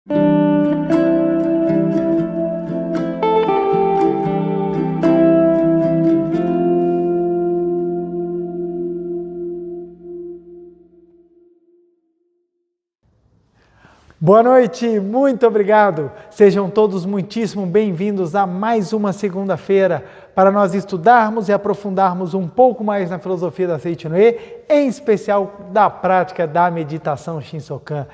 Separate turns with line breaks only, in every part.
Boa noite, muito obrigado. Sejam todos muitíssimo bem-vindos a mais uma segunda-feira para nós estudarmos e aprofundarmos um pouco mais na filosofia da Seiichi no E, em especial da prática da meditação Shinsokan.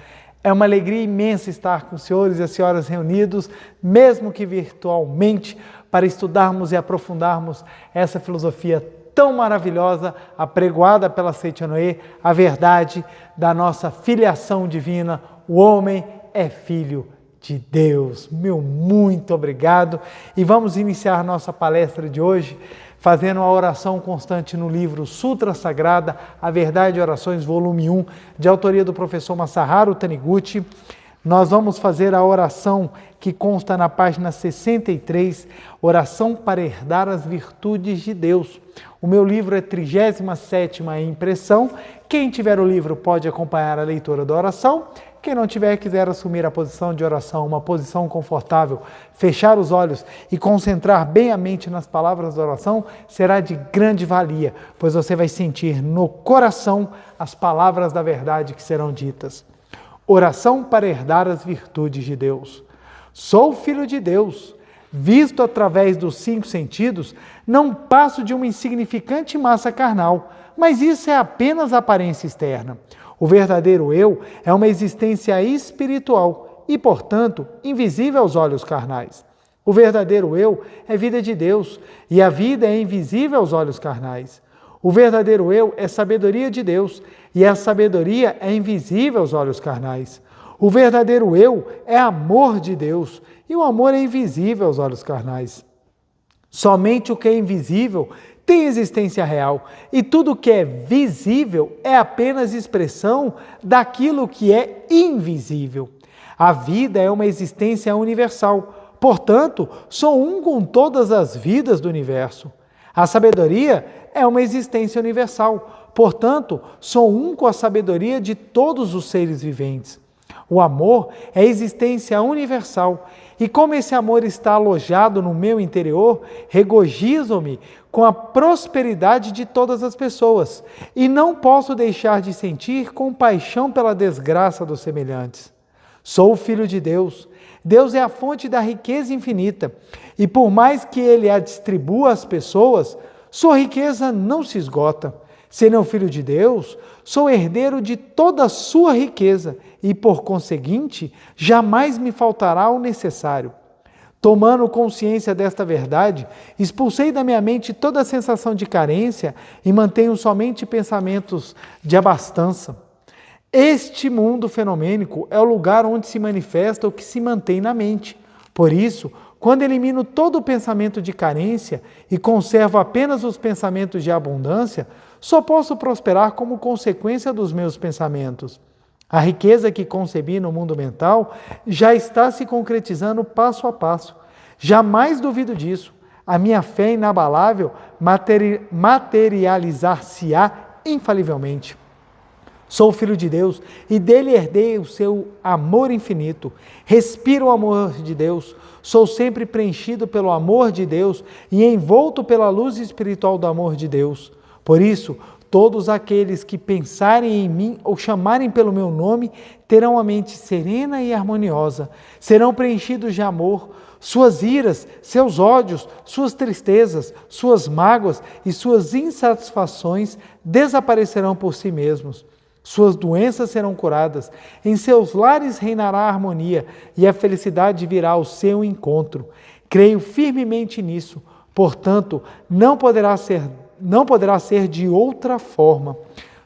É uma alegria imensa estar com os senhores e as senhoras reunidos, mesmo que virtualmente, para estudarmos e aprofundarmos essa filosofia tão maravilhosa, apregoada pela Seiichi no E, a verdade da nossa filiação divina. O homem é filho de Deus. Meu muito obrigado. E vamos iniciar nossa palestra de hoje fazendo a oração constante no livro Sutra Sagrada, A Verdade e Orações, volume 1, de autoria do professor Masaharu Taniguchi. Nós vamos fazer a oração que consta na página 63, Oração para herdar as virtudes de Deus. O meu livro é 37ª impressão. Quem tiver o livro pode acompanhar a leitura da oração. Quem não tiver, quiser assumir a posição de oração, uma posição confortável, fechar os olhos e concentrar bem a mente nas palavras da oração, será de grande valia, pois você vai sentir no coração as palavras da verdade que serão ditas. Oração para herdar as virtudes de Deus. Sou filho de Deus. Visto através dos 5 sentidos, não passo de uma insignificante massa carnal, mas isso é apenas aparência externa. O verdadeiro eu é uma existência espiritual e, portanto, invisível aos olhos carnais. O verdadeiro eu é vida de Deus e a vida é invisível aos olhos carnais. O verdadeiro eu é sabedoria de Deus e a sabedoria é invisível aos olhos carnais. O verdadeiro eu é amor de Deus e o amor é invisível aos olhos carnais. Somente o que é invisível tem existência real, e tudo que é visível é apenas expressão daquilo que é invisível. A vida é uma existência universal, portanto, sou um com todas as vidas do universo. A sabedoria é uma existência universal, portanto, sou um com a sabedoria de todos os seres viventes. O amor é existência universal, e como esse amor está alojado no meu interior, regozijo-me com a prosperidade de todas as pessoas, e não posso deixar de sentir compaixão pela desgraça dos semelhantes. Sou o Filho de Deus. Deus é a fonte da riqueza infinita, e por mais que Ele a distribua às pessoas, sua riqueza não se esgota. Sendo eu filho de Deus, sou herdeiro de toda a sua riqueza e, por conseguinte, jamais me faltará o necessário. Tomando consciência desta verdade, expulsei da minha mente toda a sensação de carência e mantenho somente pensamentos de abastança. Este mundo fenomênico é o lugar onde se manifesta o que se mantém na mente. Por isso, quando elimino todo o pensamento de carência e conservo apenas os pensamentos de abundância, só posso prosperar como consequência dos meus pensamentos. A riqueza que concebi no mundo mental já está se concretizando passo a passo. Jamais duvido disso. A minha fé inabalável materializar-se-á infalivelmente. Sou filho de Deus e dele herdei o seu amor infinito. Respiro o amor de Deus. Sou sempre preenchido pelo amor de Deus e envolto pela luz espiritual do amor de Deus. Por isso, todos aqueles que pensarem em mim ou chamarem pelo meu nome terão a mente serena e harmoniosa, serão preenchidos de amor. Suas iras, seus ódios, suas tristezas, suas mágoas e suas insatisfações desaparecerão por si mesmos. Suas doenças serão curadas, em seus lares reinará a harmonia e a felicidade virá ao seu encontro. Creio firmemente nisso, portanto, não poderá ser de outra forma.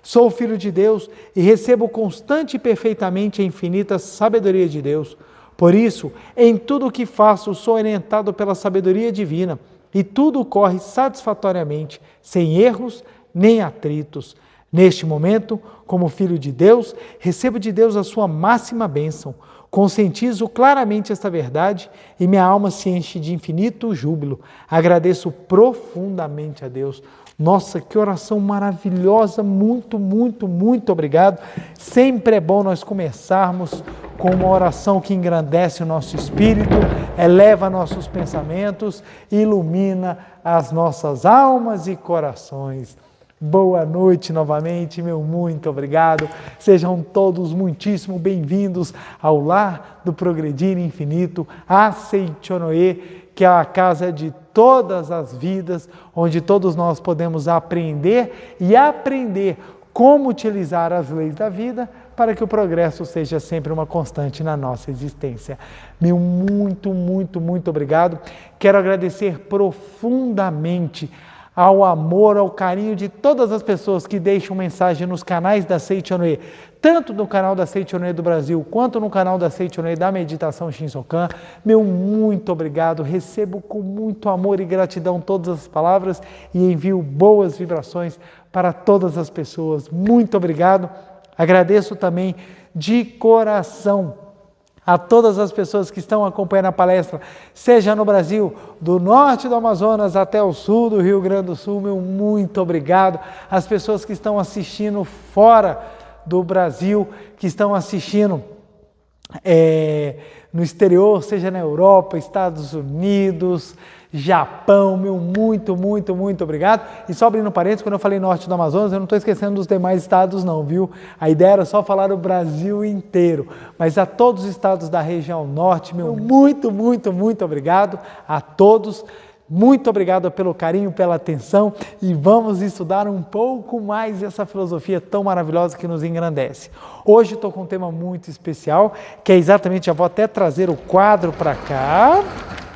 Sou filho de Deus e recebo constante e perfeitamente a infinita sabedoria de Deus. Por isso, em tudo o que faço, sou orientado pela sabedoria divina e tudo corre satisfatoriamente, sem erros nem atritos. Neste momento, como filho de Deus, recebo de Deus a sua máxima bênção. Conscientizo claramente esta verdade e minha alma se enche de infinito júbilo. Agradeço profundamente a Deus. Nossa, que oração maravilhosa, muito, muito, muito obrigado. Sempre é bom nós começarmos com uma oração que engrandece o nosso espírito, eleva nossos pensamentos, ilumina as nossas almas e corações. Boa noite novamente, meu muito obrigado. Sejam todos muitíssimo bem-vindos ao Lar do Progredir Infinito, a Seichonoye, que é a casa de todas as vidas, onde todos nós podemos aprender e aprender como utilizar as leis da vida para que o progresso seja sempre uma constante na nossa existência. Meu muito, muito, muito obrigado. Quero agradecer profundamente ao amor, ao carinho de todas as pessoas que deixam mensagem nos canais da Seichonoye, tanto no canal da Seichonoye do Brasil, quanto no canal da Seichonoye da Meditação Shinsokan. Meu muito obrigado, recebo com muito amor e gratidão todas as palavras e envio boas vibrações para todas as pessoas. Muito obrigado, agradeço também de coração a todas as pessoas que estão acompanhando a palestra, seja no Brasil, do norte do Amazonas até o sul do Rio Grande do Sul, meu muito obrigado. As pessoas que estão assistindo fora do Brasil, que estão assistindo no exterior, seja na Europa, Estados Unidos, Japão, meu muito, muito, muito obrigado. E só abrindo parênteses, quando eu falei norte do Amazonas, eu não estou esquecendo dos demais estados não, viu? A ideia era só falar o Brasil inteiro, mas a todos os estados da região norte, meu muito, muito, muito obrigado a todos. Muito obrigado pelo carinho, pela atenção e vamos estudar um pouco mais essa filosofia tão maravilhosa que nos engrandece. Hoje estou com um tema muito especial, que é exatamente, já vou até trazer o quadro para cá,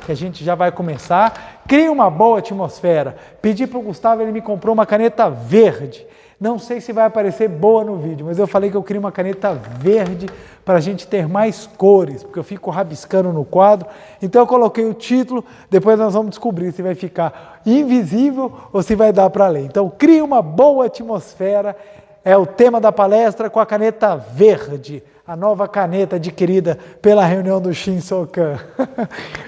que a gente já vai começar. Cria uma boa atmosfera. Pedi para o Gustavo, ele me comprou uma caneta verde. Não sei se vai aparecer boa no vídeo, mas eu falei que eu queria uma caneta verde para a gente ter mais cores, porque eu fico rabiscando no quadro. Então eu coloquei o título, depois nós vamos descobrir se vai ficar invisível ou se vai dar para ler. Então, cria uma boa atmosfera, é o tema da palestra com a caneta verde, a nova caneta adquirida pela reunião do Shinsokan.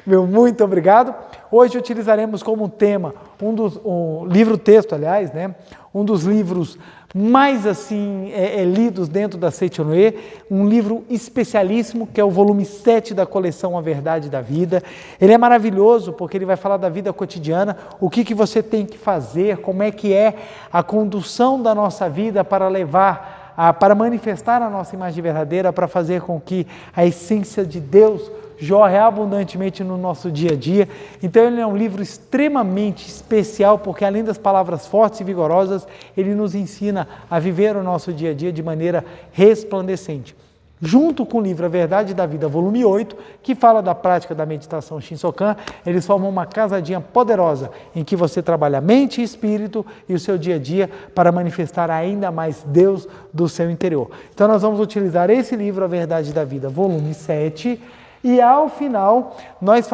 Meu muito obrigado. Hoje utilizaremos como tema um livro-texto, aliás, né? Um dos livros mais assim lidos dentro da Seichonoye, um livro especialíssimo que é o volume 7 da coleção A Verdade da Vida. Ele é maravilhoso porque ele vai falar da vida cotidiana, o que você tem que fazer, como é que é a condução da nossa vida para levar, para manifestar a nossa imagem verdadeira, para fazer com que a essência de Deus jorre abundantemente no nosso dia a dia. Então ele é um livro extremamente especial, porque além das palavras fortes e vigorosas, ele nos ensina a viver o nosso dia a dia de maneira resplandecente. Junto com o livro A Verdade da Vida, volume 8, que fala da prática da meditação Shinsokan, eles formam uma casadinha poderosa, em que você trabalha mente e espírito e o seu dia a dia para manifestar ainda mais Deus do seu interior. Então nós vamos utilizar esse livro, A Verdade da Vida, volume 7, e ao final, nós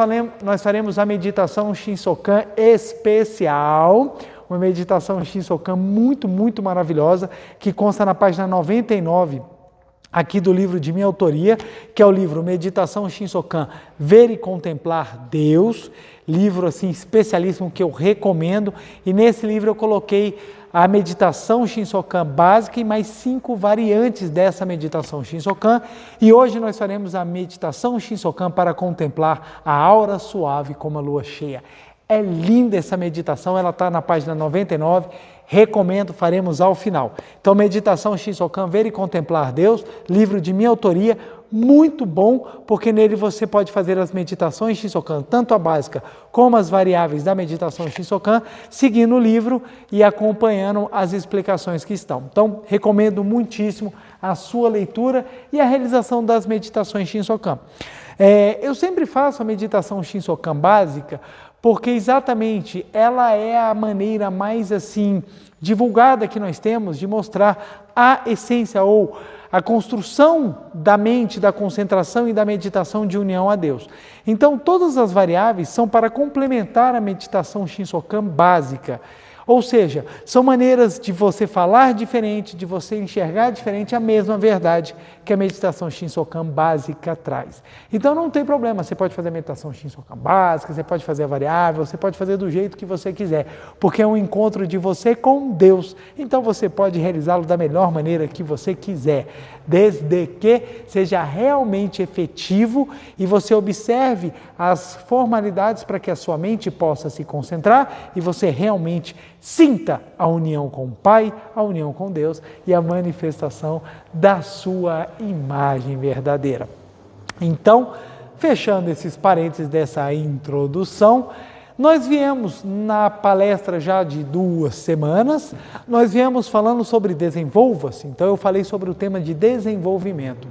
faremos a meditação Shinsokan especial, uma meditação Shinsokan muito, muito maravilhosa, que consta na página 99, aqui do livro de minha autoria, que é o livro Meditação Shinsokan, Ver e Contemplar Deus, livro assim especialíssimo que eu recomendo, e nesse livro eu coloquei a meditação Shinsokan básica e mais 5 variantes dessa meditação Shinsokan, e hoje nós faremos a meditação Shinsokan para contemplar a aura suave como a lua cheia. É linda essa meditação, ela está na página 99, recomendo, faremos ao final. Então, meditação Shinsokan, Ver e Contemplar Deus, livro de minha autoria, muito bom, porque nele você pode fazer as meditações Shinsokan, tanto a básica como as variáveis da meditação Shinsokan, seguindo o livro e acompanhando as explicações que estão. Então, recomendo muitíssimo a sua leitura e a realização das meditações Shinsokan. Eu sempre faço a meditação Shinsokan básica, porque exatamente ela é a maneira mais assim divulgada que nós temos de mostrar a essência ou a construção da mente, da concentração e da meditação de união a Deus. Então, todas as variáveis são para complementar a meditação Shinsokan básica. Ou seja, são maneiras de você falar diferente, de você enxergar diferente a mesma verdade que a meditação Shinsokan básica traz. Então não tem problema, você pode fazer a meditação Shinsokan básica, você pode fazer a variável, você pode fazer do jeito que você quiser, porque é um encontro de você com Deus. Então você pode realizá-lo da melhor maneira que você quiser, desde que seja realmente efetivo e você observe as formalidades para que a sua mente possa se concentrar e você realmente sinta a união com o Pai, a união com Deus e a manifestação da sua imagem verdadeira. Então, fechando esses parênteses dessa introdução, nós viemos na palestra já de 2 semanas, nós viemos falando sobre desenvolva-se, então eu falei sobre o tema de desenvolvimento.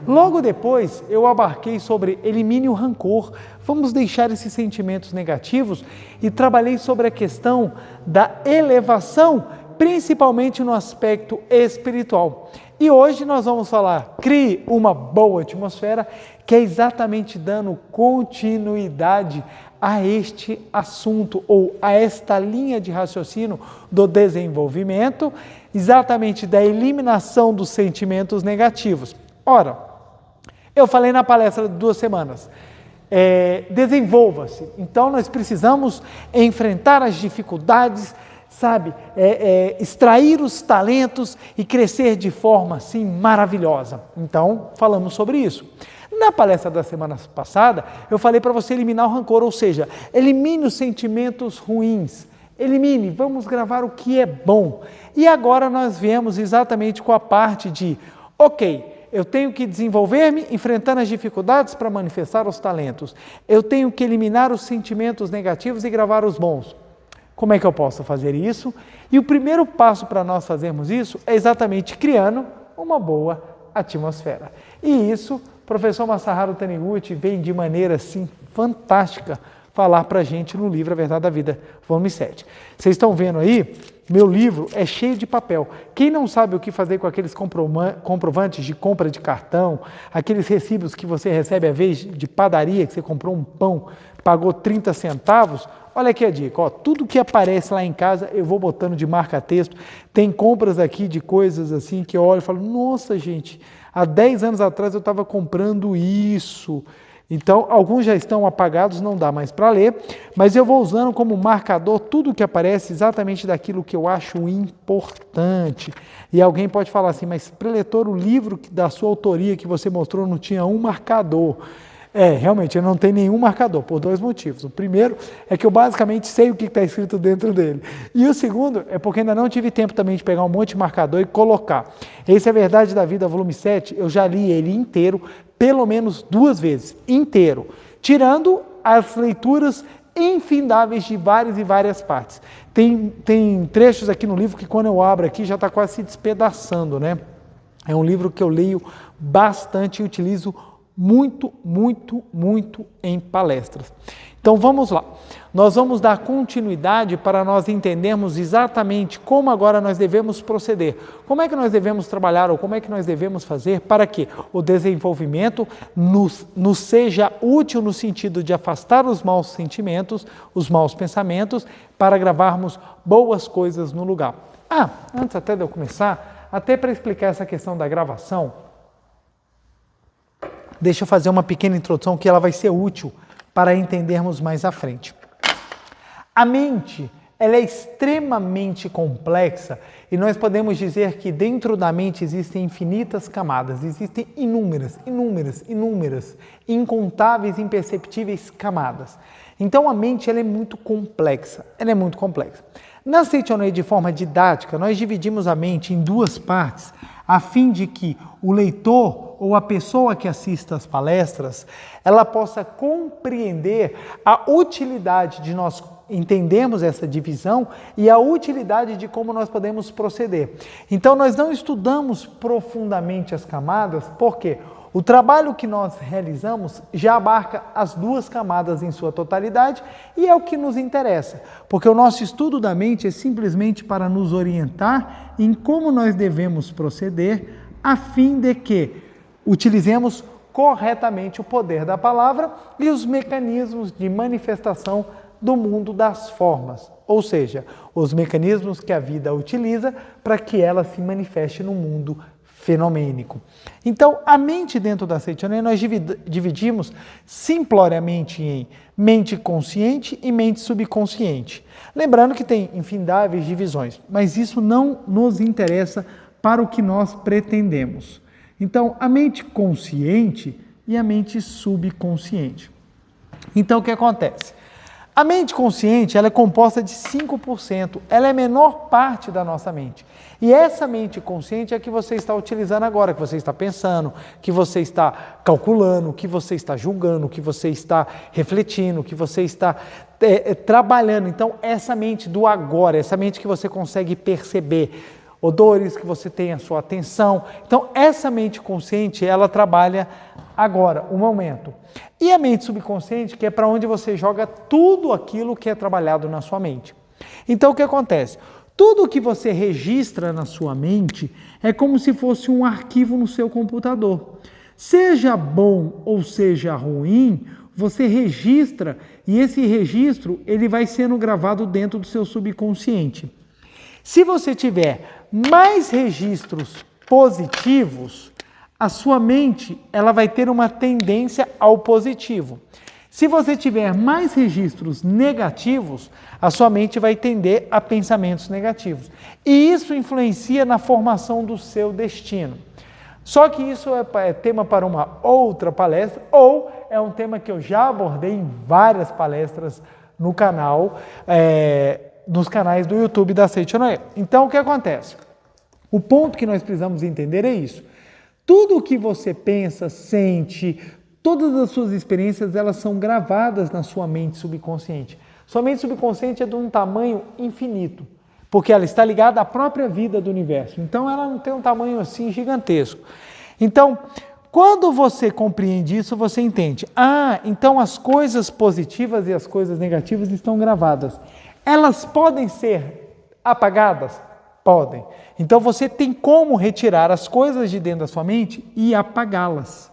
Logo depois, eu abarquei sobre elimine o rancor, vamos deixar esses sentimentos negativos e trabalhei sobre a questão da elevação, principalmente no aspecto espiritual. E hoje nós vamos falar, crie uma boa atmosfera, que é exatamente dando continuidade a este assunto ou a esta linha de raciocínio do desenvolvimento, exatamente da eliminação dos sentimentos negativos. Ora, eu falei na palestra de 2 semanas, desenvolva-se. Então nós precisamos enfrentar as dificuldades, sabe, extrair os talentos e crescer de forma assim maravilhosa. Então falamos sobre isso. Na palestra da semana passada, eu falei para você eliminar o rancor, ou seja, elimine os sentimentos ruins, elimine, vamos gravar o que é bom. E agora nós viemos exatamente com a parte de, ok, eu tenho que desenvolver-me enfrentando as dificuldades para manifestar os talentos. Eu tenho que eliminar os sentimentos negativos e gravar os bons. Como é que eu posso fazer isso? E o primeiro passo para nós fazermos isso é exatamente criando uma boa atmosfera. E isso, o professor Masaharu Taniguchi vem de maneira assim fantástica falar para a gente no livro A Verdade da Vida, volume 7. Vocês estão vendo aí, meu livro é cheio de papel. Quem não sabe o que fazer com aqueles comprovantes de compra de cartão, aqueles recibos que você recebe às vezes de padaria, que você comprou um pão, pagou 30 centavos, olha aqui a dica, ó, tudo que aparece lá em casa eu vou botando de marca-texto. Tem compras aqui de coisas assim que eu olho e falo, nossa gente, há 10 anos atrás eu estava comprando isso. Então, alguns já estão apagados, não dá mais para ler, mas eu vou usando como marcador tudo que aparece exatamente daquilo que eu acho importante. E alguém pode falar assim, mas preletor, o livro da sua autoria que você mostrou não tinha um marcador. Realmente, eu não tenho nenhum marcador, por 2 motivos. O primeiro é que eu basicamente sei o que está escrito dentro dele. E o segundo é porque ainda não tive tempo também de pegar um monte de marcador e colocar. Esse é a Verdade da Vida, volume 7, eu já li ele inteiro, pelo menos 2 vezes, inteiro. Tirando as leituras infindáveis de várias e várias partes. Tem trechos aqui no livro que quando eu abro aqui já está quase se despedaçando, né? É um livro que eu leio bastante e utilizo muito em palestras. Então vamos lá, nós vamos dar continuidade para nós entendermos exatamente como agora nós devemos proceder, como é que nós devemos trabalhar ou como é que nós devemos fazer para que o desenvolvimento nos seja útil no sentido de afastar os maus sentimentos, os maus pensamentos, para gravarmos boas coisas no lugar. Antes até de eu começar, até para explicar essa questão da gravação, deixa eu fazer uma pequena introdução que ela vai ser útil para entendermos mais à frente. A mente, ela é extremamente complexa e nós podemos dizer que dentro da mente existem infinitas camadas, existem inúmeras, incontáveis, imperceptíveis camadas. Então a mente ela é muito complexa, Na Seichonei, de forma didática, nós dividimos a mente em 2 partes, a fim de que o leitor ou a pessoa que assista às palestras, ela possa compreender a utilidade de nós entendermos essa divisão e a utilidade de como nós podemos proceder. Então, nós não estudamos profundamente as camadas, porque o trabalho que nós realizamos já abarca as 2 camadas em sua totalidade e é o que nos interessa, porque o nosso estudo da mente é simplesmente para nos orientar em como nós devemos proceder a fim de que utilizemos corretamente o poder da palavra e os mecanismos de manifestação do mundo das formas, ou seja, os mecanismos que a vida utiliza para que ela se manifeste no mundo fenomênico. Então, a mente dentro da Seichonen nós dividimos simploriamente em mente consciente e mente subconsciente. Lembrando que tem infindáveis divisões, mas isso não nos interessa para o que nós pretendemos. Então, a mente consciente e a mente subconsciente. Então, o que acontece? A mente consciente ela é composta de 5%, ela é a menor parte da nossa mente. E essa mente consciente é a que você está utilizando agora, que você está pensando, que você está calculando, que você está julgando, que você está refletindo, que você está trabalhando. Então, essa mente do agora, essa mente que você consegue perceber odores, que você tem a sua atenção. Então, essa mente consciente, ela trabalha agora, o momento. E a mente subconsciente, que é para onde você joga tudo aquilo que é trabalhado na sua mente. Então, o que acontece? Tudo que você registra na sua mente é como se fosse um arquivo no seu computador. Seja bom ou seja ruim, você registra e esse registro ele vai sendo gravado dentro do seu subconsciente. Se você tiver mais registros positivos, a sua mente ela vai ter uma tendência ao positivo. Se você tiver mais registros negativos, a sua mente vai tender a pensamentos negativos. E isso influencia na formação do seu destino. Só que isso é tema para uma outra palestra, ou é um tema que eu já abordei em várias palestras no canal, nos canais do YouTube da Seichonen. Então, o que acontece? O ponto que nós precisamos entender é isso. Tudo o que você pensa, sente, todas as suas experiências, elas são gravadas na sua mente subconsciente. Sua mente subconsciente é de um tamanho infinito, porque ela está ligada à própria vida do universo. Então, ela não tem um tamanho assim gigantesco. Então, quando você compreende isso, você entende. Então as coisas positivas e as coisas negativas estão gravadas. Elas podem ser apagadas? Podem. Então você tem como retirar as coisas de dentro da sua mente e apagá-las.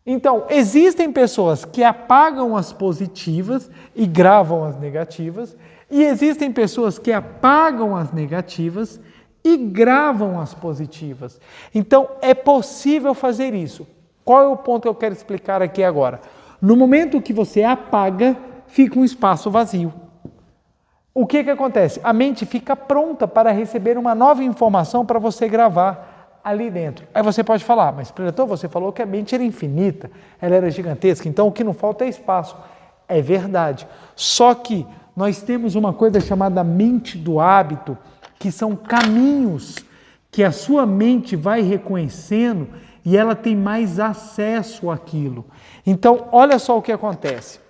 Então, existem pessoas que apagam as positivas e gravam as negativas, e existem pessoas que apagam as negativas e gravam as positivas. Então, é possível fazer isso. Qual é o ponto que eu quero explicar aqui agora? No momento que você apaga, fica um espaço vazio. O que acontece? A mente fica pronta para receber uma nova informação para você gravar ali dentro. Aí você pode falar, mas preletor, você falou que a mente era infinita, ela era gigantesca, então o que não falta é espaço. É verdade. Só que nós temos uma coisa chamada mente do hábito, que são caminhos que a sua mente vai reconhecendo e ela tem mais acesso àquilo. Então, olha só o que acontece.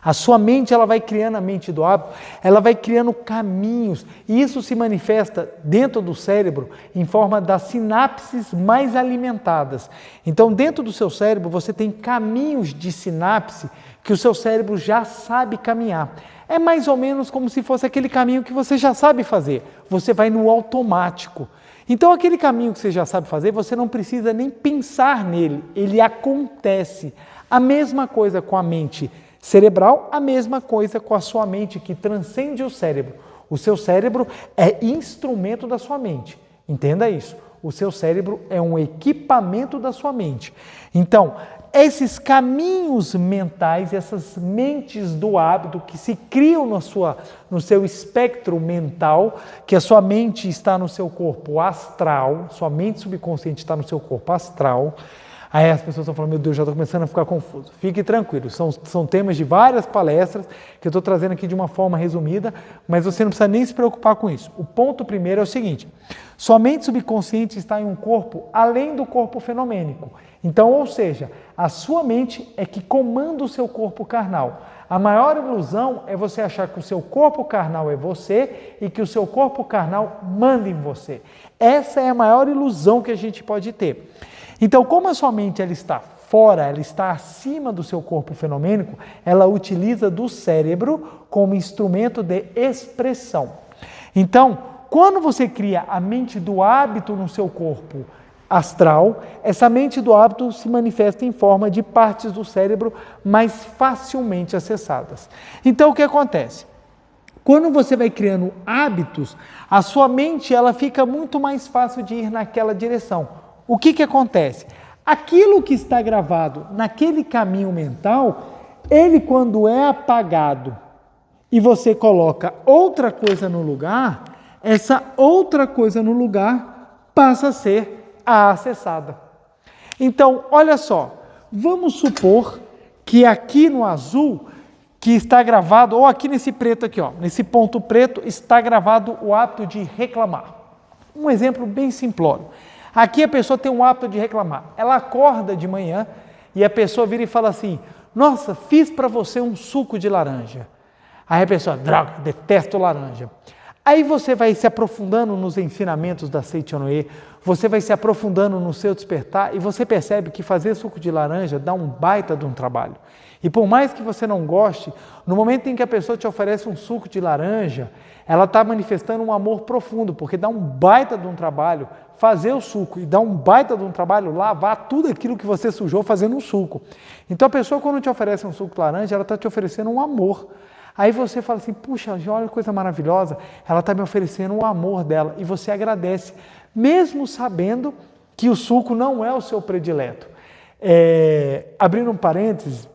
A sua mente, ela vai criando a mente do hábito, ela vai criando caminhos, e isso se manifesta dentro do cérebro em forma das sinapses mais alimentadas. Então, dentro do seu cérebro, você tem caminhos de sinapse que o seu cérebro já sabe caminhar. É mais ou menos como se fosse aquele caminho que você já sabe fazer, você vai no automático. Então, aquele caminho que você já sabe fazer, você não precisa nem pensar nele, ele acontece. A mesma coisa com a mente cerebral, a mesma coisa com a sua mente que transcende o cérebro. O seu cérebro é instrumento da sua mente. Entenda isso. O seu cérebro é um equipamento da sua mente. Então, esses caminhos mentais, essas mentes do hábito que se criam no seu espectro mental, que a sua mente está no seu corpo astral, sua mente subconsciente está no seu corpo astral. Aí as pessoas estão falando, meu Deus, já estou começando a ficar confuso. Fique tranquilo, são temas de várias palestras que eu estou trazendo aqui de uma forma resumida, mas você não precisa nem se preocupar com isso. O ponto primeiro é o seguinte, sua mente subconsciente está em um corpo além do corpo fenomênico. Então, ou seja, a sua mente é que comanda o seu corpo carnal. A maior ilusão é você achar que o seu corpo carnal é você e que o seu corpo carnal manda em você. Essa é a maior ilusão que a gente pode ter. Então, como a sua mente ela está fora, ela está acima do seu corpo fenomênico, ela utiliza do cérebro como instrumento de expressão. Então, quando você cria a mente do hábito no seu corpo astral, essa mente do hábito se manifesta em forma de partes do cérebro mais facilmente acessadas. Então, o que acontece? Quando você vai criando hábitos, a sua mente ela fica muito mais fácil de ir naquela direção. o que acontece? Aquilo que está gravado naquele caminho mental, ele quando é apagado e você coloca outra coisa no lugar, essa outra coisa no lugar passa a ser a acessada. Então, olha só, vamos supor que aqui no azul, que está gravado, ou aqui nesse preto aqui, ó, nesse ponto preto, está gravado o hábito de reclamar. Um exemplo bem simplório. Aqui a pessoa tem um hábito de reclamar. Ela acorda de manhã e a pessoa vira e fala assim, nossa, fiz para você um suco de laranja. Aí a pessoa, droga, detesto laranja. Aí você vai se aprofundando nos ensinamentos da Seichonoye, você vai se aprofundando no seu despertar e você percebe que fazer suco de laranja dá um baita de um trabalho. E por mais que você não goste, no momento em que a pessoa te oferece um suco de laranja, ela está manifestando um amor profundo, porque dá um baita de um trabalho fazer o suco e dá um baita de um trabalho lavar tudo aquilo que você sujou fazendo um suco. Então a pessoa quando te oferece um suco de laranja, ela está te oferecendo um amor. Aí você fala assim, puxa, olha que coisa maravilhosa, ela está me oferecendo o amor dela e você agradece, mesmo sabendo que o suco não é o seu predileto. Abrindo um parênteses,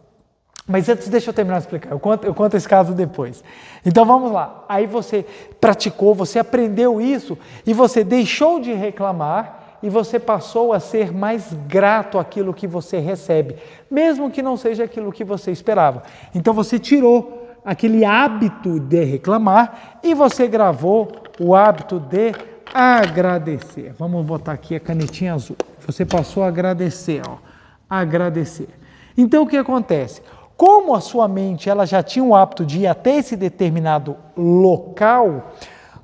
mas antes deixa eu terminar de explicar, eu conto esse caso depois. Então vamos lá, aí você praticou, você aprendeu isso e você deixou de reclamar e você passou a ser mais grato àquilo que você recebe, mesmo que não seja aquilo que você esperava. Então você tirou aquele hábito de reclamar e você gravou o hábito de agradecer. Vamos botar aqui a canetinha azul. Você passou a agradecer, ó, agradecer. Então o que acontece? Como a sua mente ela já tinha o hábito de ir até esse determinado local,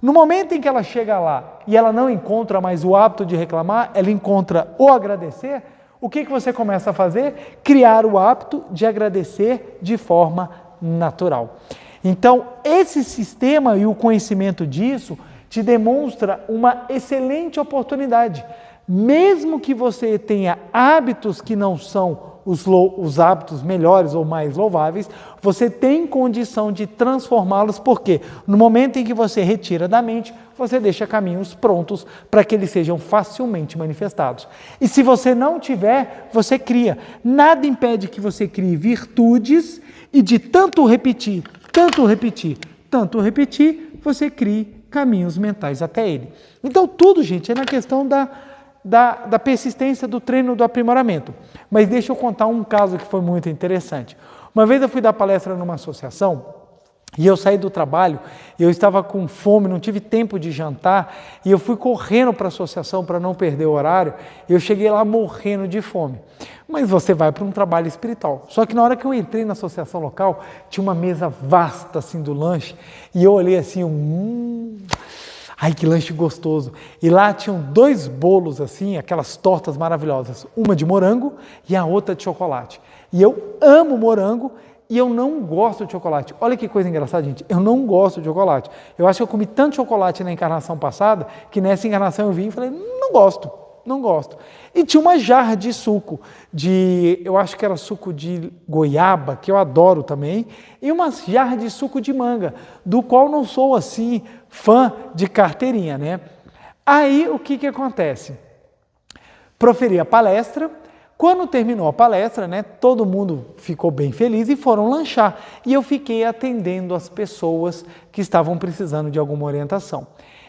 no momento em que ela chega lá e ela não encontra mais o hábito de reclamar, ela encontra o agradecer, o que você começa a fazer? Criar o hábito de agradecer de forma natural. Então, esse sistema e o conhecimento disso te demonstra uma excelente oportunidade. Mesmo que você tenha hábitos que não são os hábitos melhores ou mais louváveis, você tem condição de transformá-los, porque no momento em que você retira da mente, você deixa caminhos prontos para que eles sejam facilmente manifestados. E se você não tiver, você cria. Nada impede que você crie virtudes e de tanto repetir, você crie caminhos mentais até ele. Então tudo, gente, é na questão da persistência, do treino, do aprimoramento. Mas deixa eu contar um caso que foi muito interessante. Uma vez eu fui dar palestra numa associação e eu saí do trabalho, eu estava com fome, não tive tempo de jantar e eu fui correndo para a associação para não perder o horário. Eu cheguei lá morrendo de fome. Mas você vai para um trabalho espiritual. Só que na hora que eu entrei na associação local, tinha uma mesa vasta assim do lanche e eu olhei assim, ai, que lanche gostoso. E lá tinham 2 bolos assim, aquelas tortas maravilhosas, uma de morango e a outra de chocolate. E eu amo morango e eu não gosto de chocolate. Olha que coisa engraçada, gente, eu não gosto de chocolate. Eu acho que eu comi tanto chocolate na encarnação passada, que nessa encarnação eu vim e falei, não gosto. E tinha uma jarra de suco, eu acho que era suco de goiaba, que eu adoro também, e uma jarra de suco de manga, do qual não sou assim fã de carteirinha, né? Aí o que acontece? Proferi a palestra, quando terminou a palestra, né, todo mundo ficou bem feliz e foram lanchar, e eu fiquei atendendo as pessoas que estavam precisando de alguma orientação.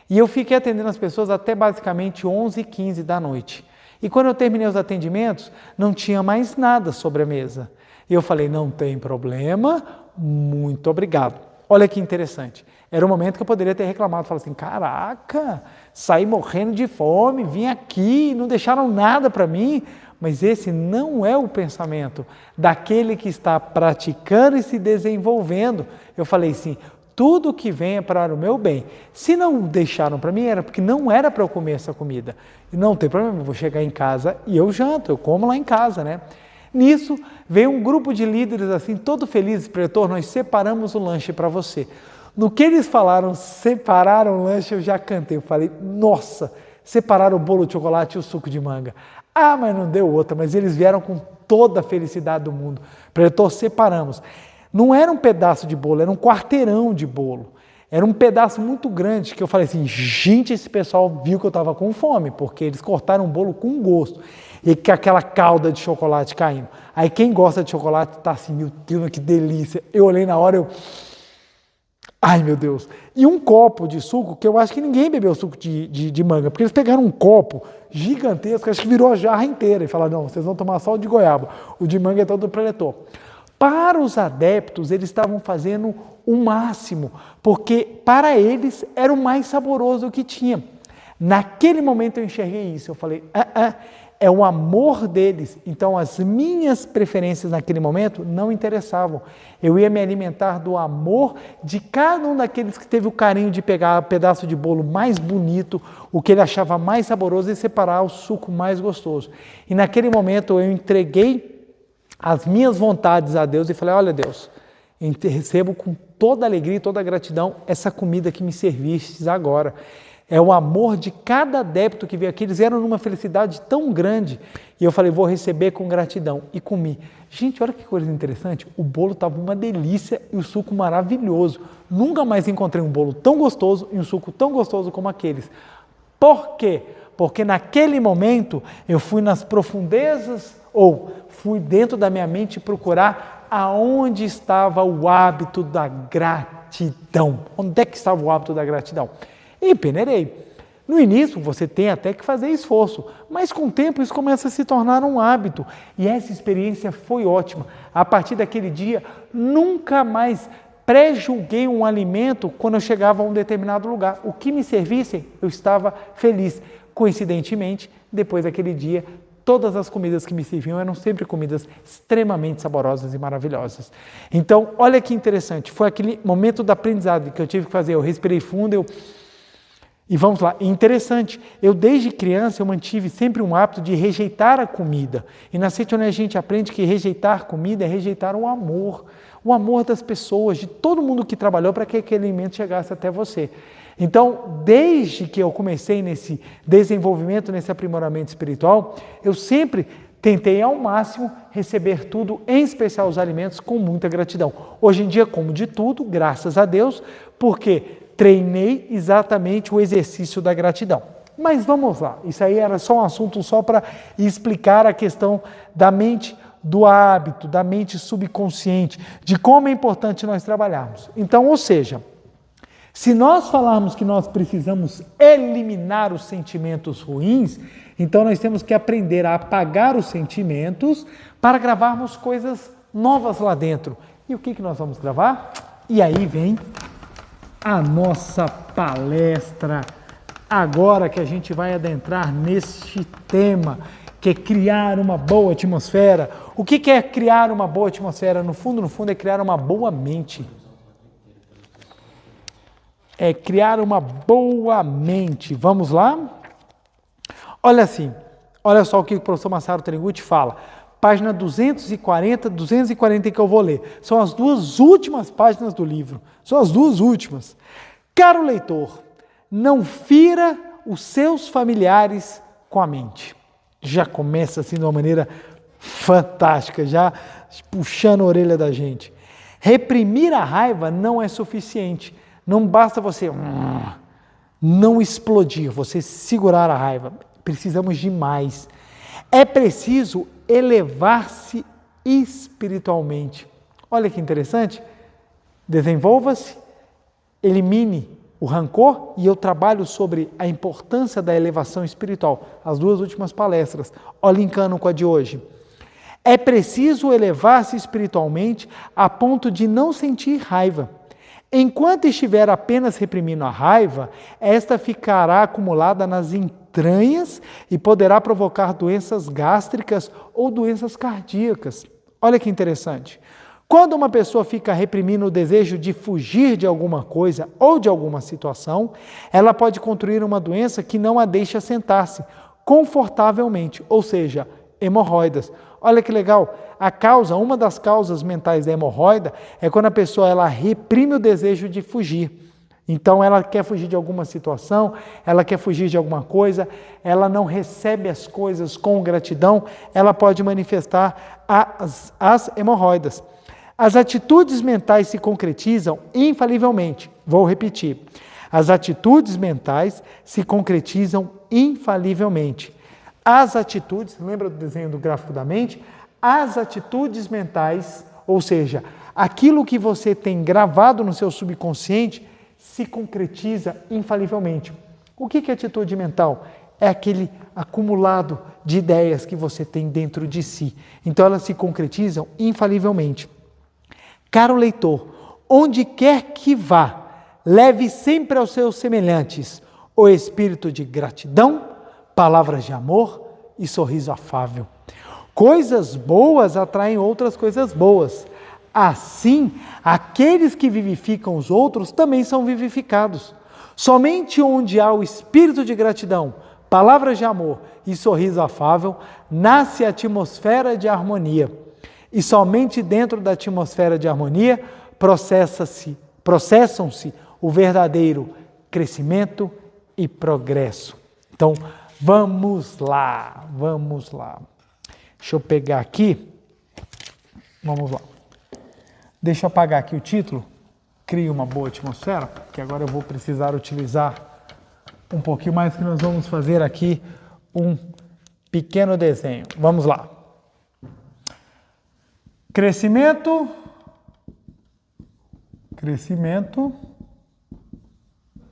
E eu fiquei atendendo as pessoas até basicamente 11h15 da noite. E quando eu terminei os atendimentos, não tinha mais nada sobre a mesa. E eu falei, não tem problema, muito obrigado. Olha que interessante. Era o momento que eu poderia ter reclamado. Falei assim, caraca, saí morrendo de fome, vim aqui, não deixaram nada para mim. Mas esse não é o pensamento daquele que está praticando e se desenvolvendo. Eu falei assim, tudo que vem é para o meu bem. Se não deixaram para mim, era porque não era para eu comer essa comida. E não tem problema, eu vou chegar em casa e eu janto, eu como lá em casa, né? Nisso, veio um grupo de líderes assim, todo felizes, pretor, nós separamos o lanche para você. No que eles falaram, separaram o lanche, eu já cantei. Eu falei, nossa, separaram o bolo de chocolate e o suco de manga. Ah, mas não deu outra, mas eles vieram com toda a felicidade do mundo. Pretor, separamos. Não era um pedaço de bolo, era um quarteirão de bolo. Era um pedaço muito grande que eu falei assim, gente, esse pessoal viu que eu estava com fome, porque eles cortaram o bolo com gosto. E com aquela calda de chocolate caindo. Aí quem gosta de chocolate está assim, meu Deus, que delícia. Eu olhei na hora, ai meu Deus. E um copo de suco, que eu acho que ninguém bebeu suco de manga, porque eles pegaram um copo gigantesco, acho que virou a jarra inteira, e falaram, não, vocês vão tomar só o de goiaba, o de manga é todo preletor. Para os adeptos, eles estavam fazendo o máximo, porque para eles era o mais saboroso que tinha. Naquele momento eu enxerguei isso, eu falei, é o amor deles, então as minhas preferências naquele momento não interessavam. Eu ia me alimentar do amor de cada um daqueles que teve o carinho de pegar o pedaço de bolo mais bonito, o que ele achava mais saboroso e separar o suco mais gostoso. E naquele momento eu entreguei as minhas vontades a Deus e falei, olha Deus, eu recebo com toda alegria e toda gratidão essa comida que me servistes agora. É o amor de cada adepto que veio aqui. Eles eram numa felicidade tão grande. E eu falei, vou receber com gratidão. E comi. Gente, olha que coisa interessante. O bolo estava uma delícia e o suco maravilhoso. Nunca mais encontrei um bolo tão gostoso e um suco tão gostoso como aqueles. Por quê? Porque naquele momento eu fui nas profundezas, ou fui dentro da minha mente procurar aonde estava o hábito da gratidão. Onde é que estava o hábito da gratidão? E peneirei. No início você tem até que fazer esforço, mas com o tempo isso começa a se tornar um hábito. E essa experiência foi ótima. A partir daquele dia, nunca mais pré-julguei um alimento quando eu chegava a um determinado lugar. O que me servissem, eu estava feliz. Coincidentemente, depois daquele dia, todas as comidas que me serviam eram sempre comidas extremamente saborosas e maravilhosas. Então, olha que interessante, foi aquele momento do aprendizado que eu tive que fazer. Eu respirei fundo, E vamos lá, interessante, eu desde criança eu mantive sempre um hábito de rejeitar a comida. E na Seitione a gente aprende que rejeitar comida é rejeitar o amor das pessoas, de todo mundo que trabalhou para que aquele alimento chegasse até você. Então, desde que eu comecei nesse desenvolvimento, nesse aprimoramento espiritual, eu sempre tentei ao máximo receber tudo, em especial os alimentos, com muita gratidão. Hoje em dia, como de tudo, graças a Deus, porque treinei exatamente o exercício da gratidão. Mas vamos lá, isso aí era só um assunto só para explicar a questão da mente, do hábito, da mente subconsciente, de como é importante nós trabalharmos. Então, ou seja, se nós falarmos que nós precisamos eliminar os sentimentos ruins, então nós temos que aprender a apagar os sentimentos para gravarmos coisas novas lá dentro. E o que nós vamos gravar? E aí vem a nossa palestra, agora que a gente vai adentrar neste tema, que é criar uma boa atmosfera. O que é criar uma boa atmosfera? No fundo, é criar uma boa mente. É criar uma boa mente. Vamos lá? Olha só o que o professor Masaru Taniguchi fala. Página 240, 240 que eu vou ler. São as duas últimas páginas do livro. São as duas últimas. Caro leitor, não fira os seus familiares com a mente. Já começa assim de uma maneira fantástica, já puxando a orelha da gente. Reprimir a raiva não é suficiente. Não basta você não explodir, você segurar a raiva. Precisamos de mais. É preciso elevar-se espiritualmente. Olha que interessante. Desenvolva-se, elimine o rancor e eu trabalho sobre a importância da elevação espiritual. As duas últimas palestras, linkando com a de hoje. É preciso elevar-se espiritualmente a ponto de não sentir raiva. Enquanto estiver apenas reprimindo a raiva, esta ficará acumulada nas entranhas e poderá provocar doenças gástricas ou doenças cardíacas. Olha que interessante. Quando uma pessoa fica reprimindo o desejo de fugir de alguma coisa ou de alguma situação, ela pode contrair uma doença que não a deixa sentar-se confortavelmente, ou seja, hemorroidas. Olha que legal, uma das causas mentais da hemorroida é quando a pessoa ela reprime o desejo de fugir. Então ela quer fugir de alguma situação, ela quer fugir de alguma coisa, ela não recebe as coisas com gratidão, ela pode manifestar as hemorroidas. As atitudes mentais se concretizam infalivelmente. Vou repetir. As atitudes mentais se concretizam infalivelmente. As atitudes, lembra do desenho do gráfico da mente? As atitudes mentais, ou seja, aquilo que você tem gravado no seu subconsciente, se concretiza infalivelmente. O que é atitude mental? É aquele acumulado de ideias que você tem dentro de si. Então elas se concretizam infalivelmente. Caro leitor, onde quer que vá, leve sempre aos seus semelhantes o espírito de gratidão, palavras de amor e sorriso afável. Coisas boas atraem outras coisas boas. Assim, aqueles que vivificam os outros também são vivificados. Somente onde há o espírito de gratidão, palavras de amor e sorriso afável, nasce a atmosfera de harmonia. E somente dentro da atmosfera de harmonia processam-se o verdadeiro crescimento e progresso. Então, vamos lá. Deixa eu pegar aqui. Vamos lá. Deixa eu apagar aqui o título. Crie uma boa atmosfera, que agora eu vou precisar utilizar um pouquinho mais, que nós vamos fazer aqui um pequeno desenho. Vamos lá. Crescimento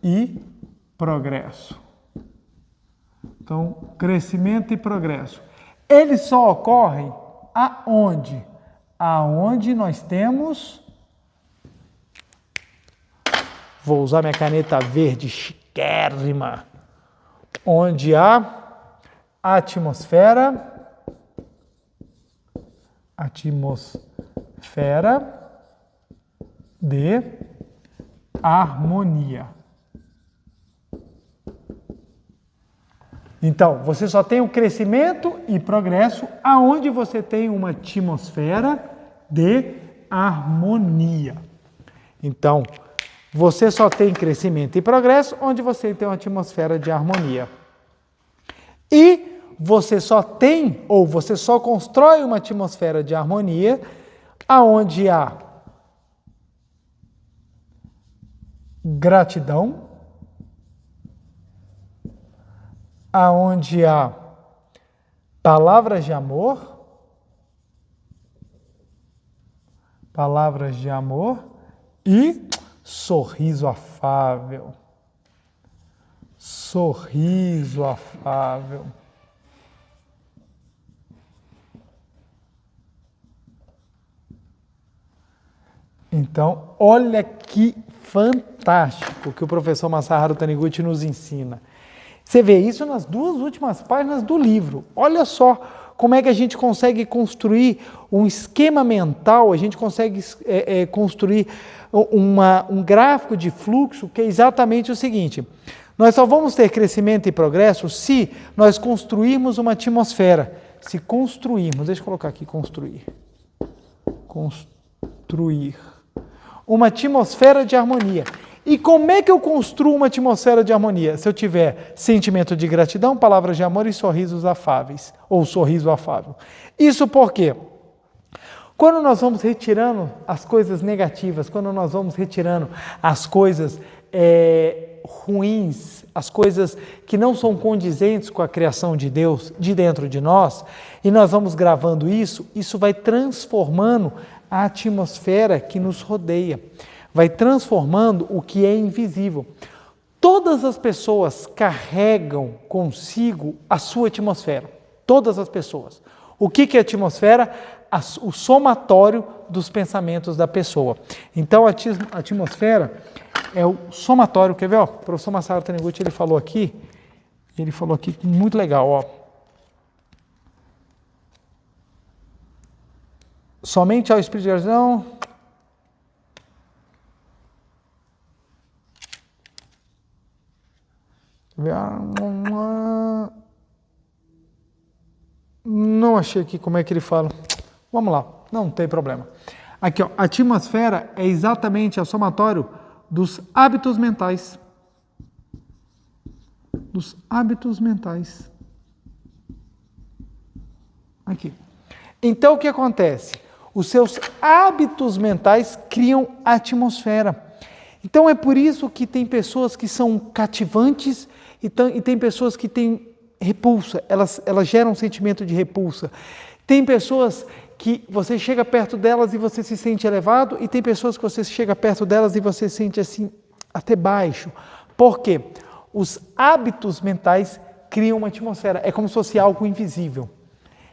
e progresso. Então, crescimento e progresso. Eles só ocorrem aonde? Aonde nós temos... Vou usar minha caneta verde chiquérrima. Onde há atmosfera de harmonia. Então, você só tem o crescimento e progresso aonde você tem uma atmosfera de harmonia. Então, você só tem crescimento e progresso onde você tem uma atmosfera de harmonia. E você só tem, ou você só constrói uma atmosfera de harmonia aonde há gratidão, aonde há palavras de amor e sorriso afável. Sorriso afável. Então, olha que fantástico que o professor Masaharu Taniguchi nos ensina. Você vê isso nas duas últimas páginas do livro. Olha só como é que a gente consegue construir um esquema mental, a gente consegue construir um gráfico de fluxo que é exatamente o seguinte. Nós só vamos ter crescimento e progresso se nós construirmos uma atmosfera. Se construirmos, deixa eu colocar aqui construir. Construir uma atmosfera de harmonia. E como é que eu construo uma atmosfera de harmonia? Se eu tiver sentimento de gratidão, palavras de amor e sorrisos afáveis, ou sorriso afável. Isso por quê? Quando nós vamos retirando as coisas negativas, quando nós vamos retirando as coisas ruins, as coisas que não são condizentes com a criação de Deus de dentro de nós, e nós vamos gravando isso, isso vai transformando a atmosfera que nos rodeia, vai transformando o que é invisível. Todas as pessoas carregam consigo a sua atmosfera, todas as pessoas. O que é atmosfera? O somatório dos pensamentos da pessoa. Então, a atmosfera é o somatório. Quer ver? Ó, o professor Masaharu Taniguchi, ele falou aqui muito legal. Ó. Somente ao Espírito de gratidão. Não achei aqui como é que ele fala. Vamos lá, não tem problema. Aqui, ó, a atmosfera é exatamente o somatório dos hábitos mentais. Dos hábitos mentais. Aqui. Então, o que acontece? Os seus hábitos mentais criam a atmosfera. Então é por isso que tem pessoas que são cativantes e tem pessoas que têm repulsa, elas geram um sentimento de repulsa. Tem pessoas que você chega perto delas e você se sente elevado, e tem pessoas que você chega perto delas e você se sente assim, até baixo. Por quê? Os hábitos mentais criam uma atmosfera, é como se fosse algo invisível.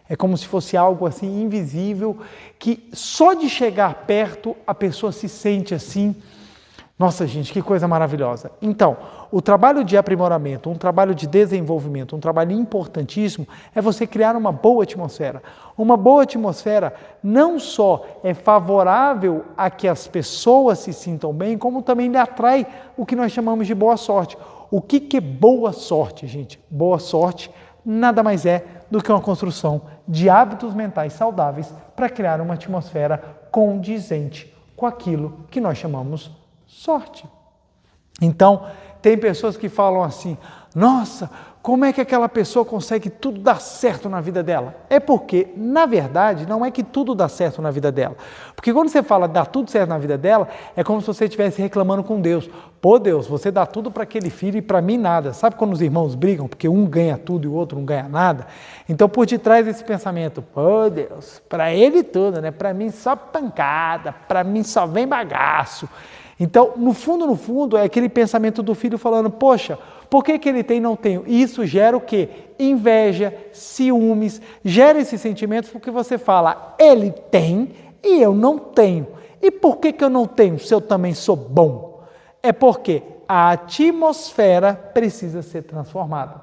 É como se fosse algo assim invisível, que só de chegar perto a pessoa se sente assim. Nossa, gente, que coisa maravilhosa. Então, o trabalho de aprimoramento, um trabalho de desenvolvimento, um trabalho importantíssimo é você criar uma boa atmosfera. Uma boa atmosfera não só é favorável a que as pessoas se sintam bem, como também lhe atrai o que nós chamamos de boa sorte. O que é boa sorte, gente? Boa sorte nada mais é do que uma construção de hábitos mentais saudáveis para criar uma atmosfera condizente com aquilo que nós chamamos sorte. Então, tem pessoas que falam assim, nossa, como é que aquela pessoa consegue tudo dar certo na vida dela? É porque, na verdade, não é que tudo dá certo na vida dela. Porque quando você fala dar tudo certo na vida dela, é como se você estivesse reclamando com Deus. Pô, Deus, você dá tudo para aquele filho e para mim nada. Sabe quando os irmãos brigam porque um ganha tudo e o outro não ganha nada? Então, por detrás desse pensamento, pô, Deus, para ele tudo, né? Para mim só pancada, para mim só vem bagaço. Então, no fundo, é aquele pensamento do filho falando, poxa, por que ele tem e não tenho? E isso gera o quê? Inveja, ciúmes, gera esses sentimentos porque você fala, ele tem e eu não tenho. E por que eu não tenho se eu também sou bom? É porque a atmosfera precisa ser transformada.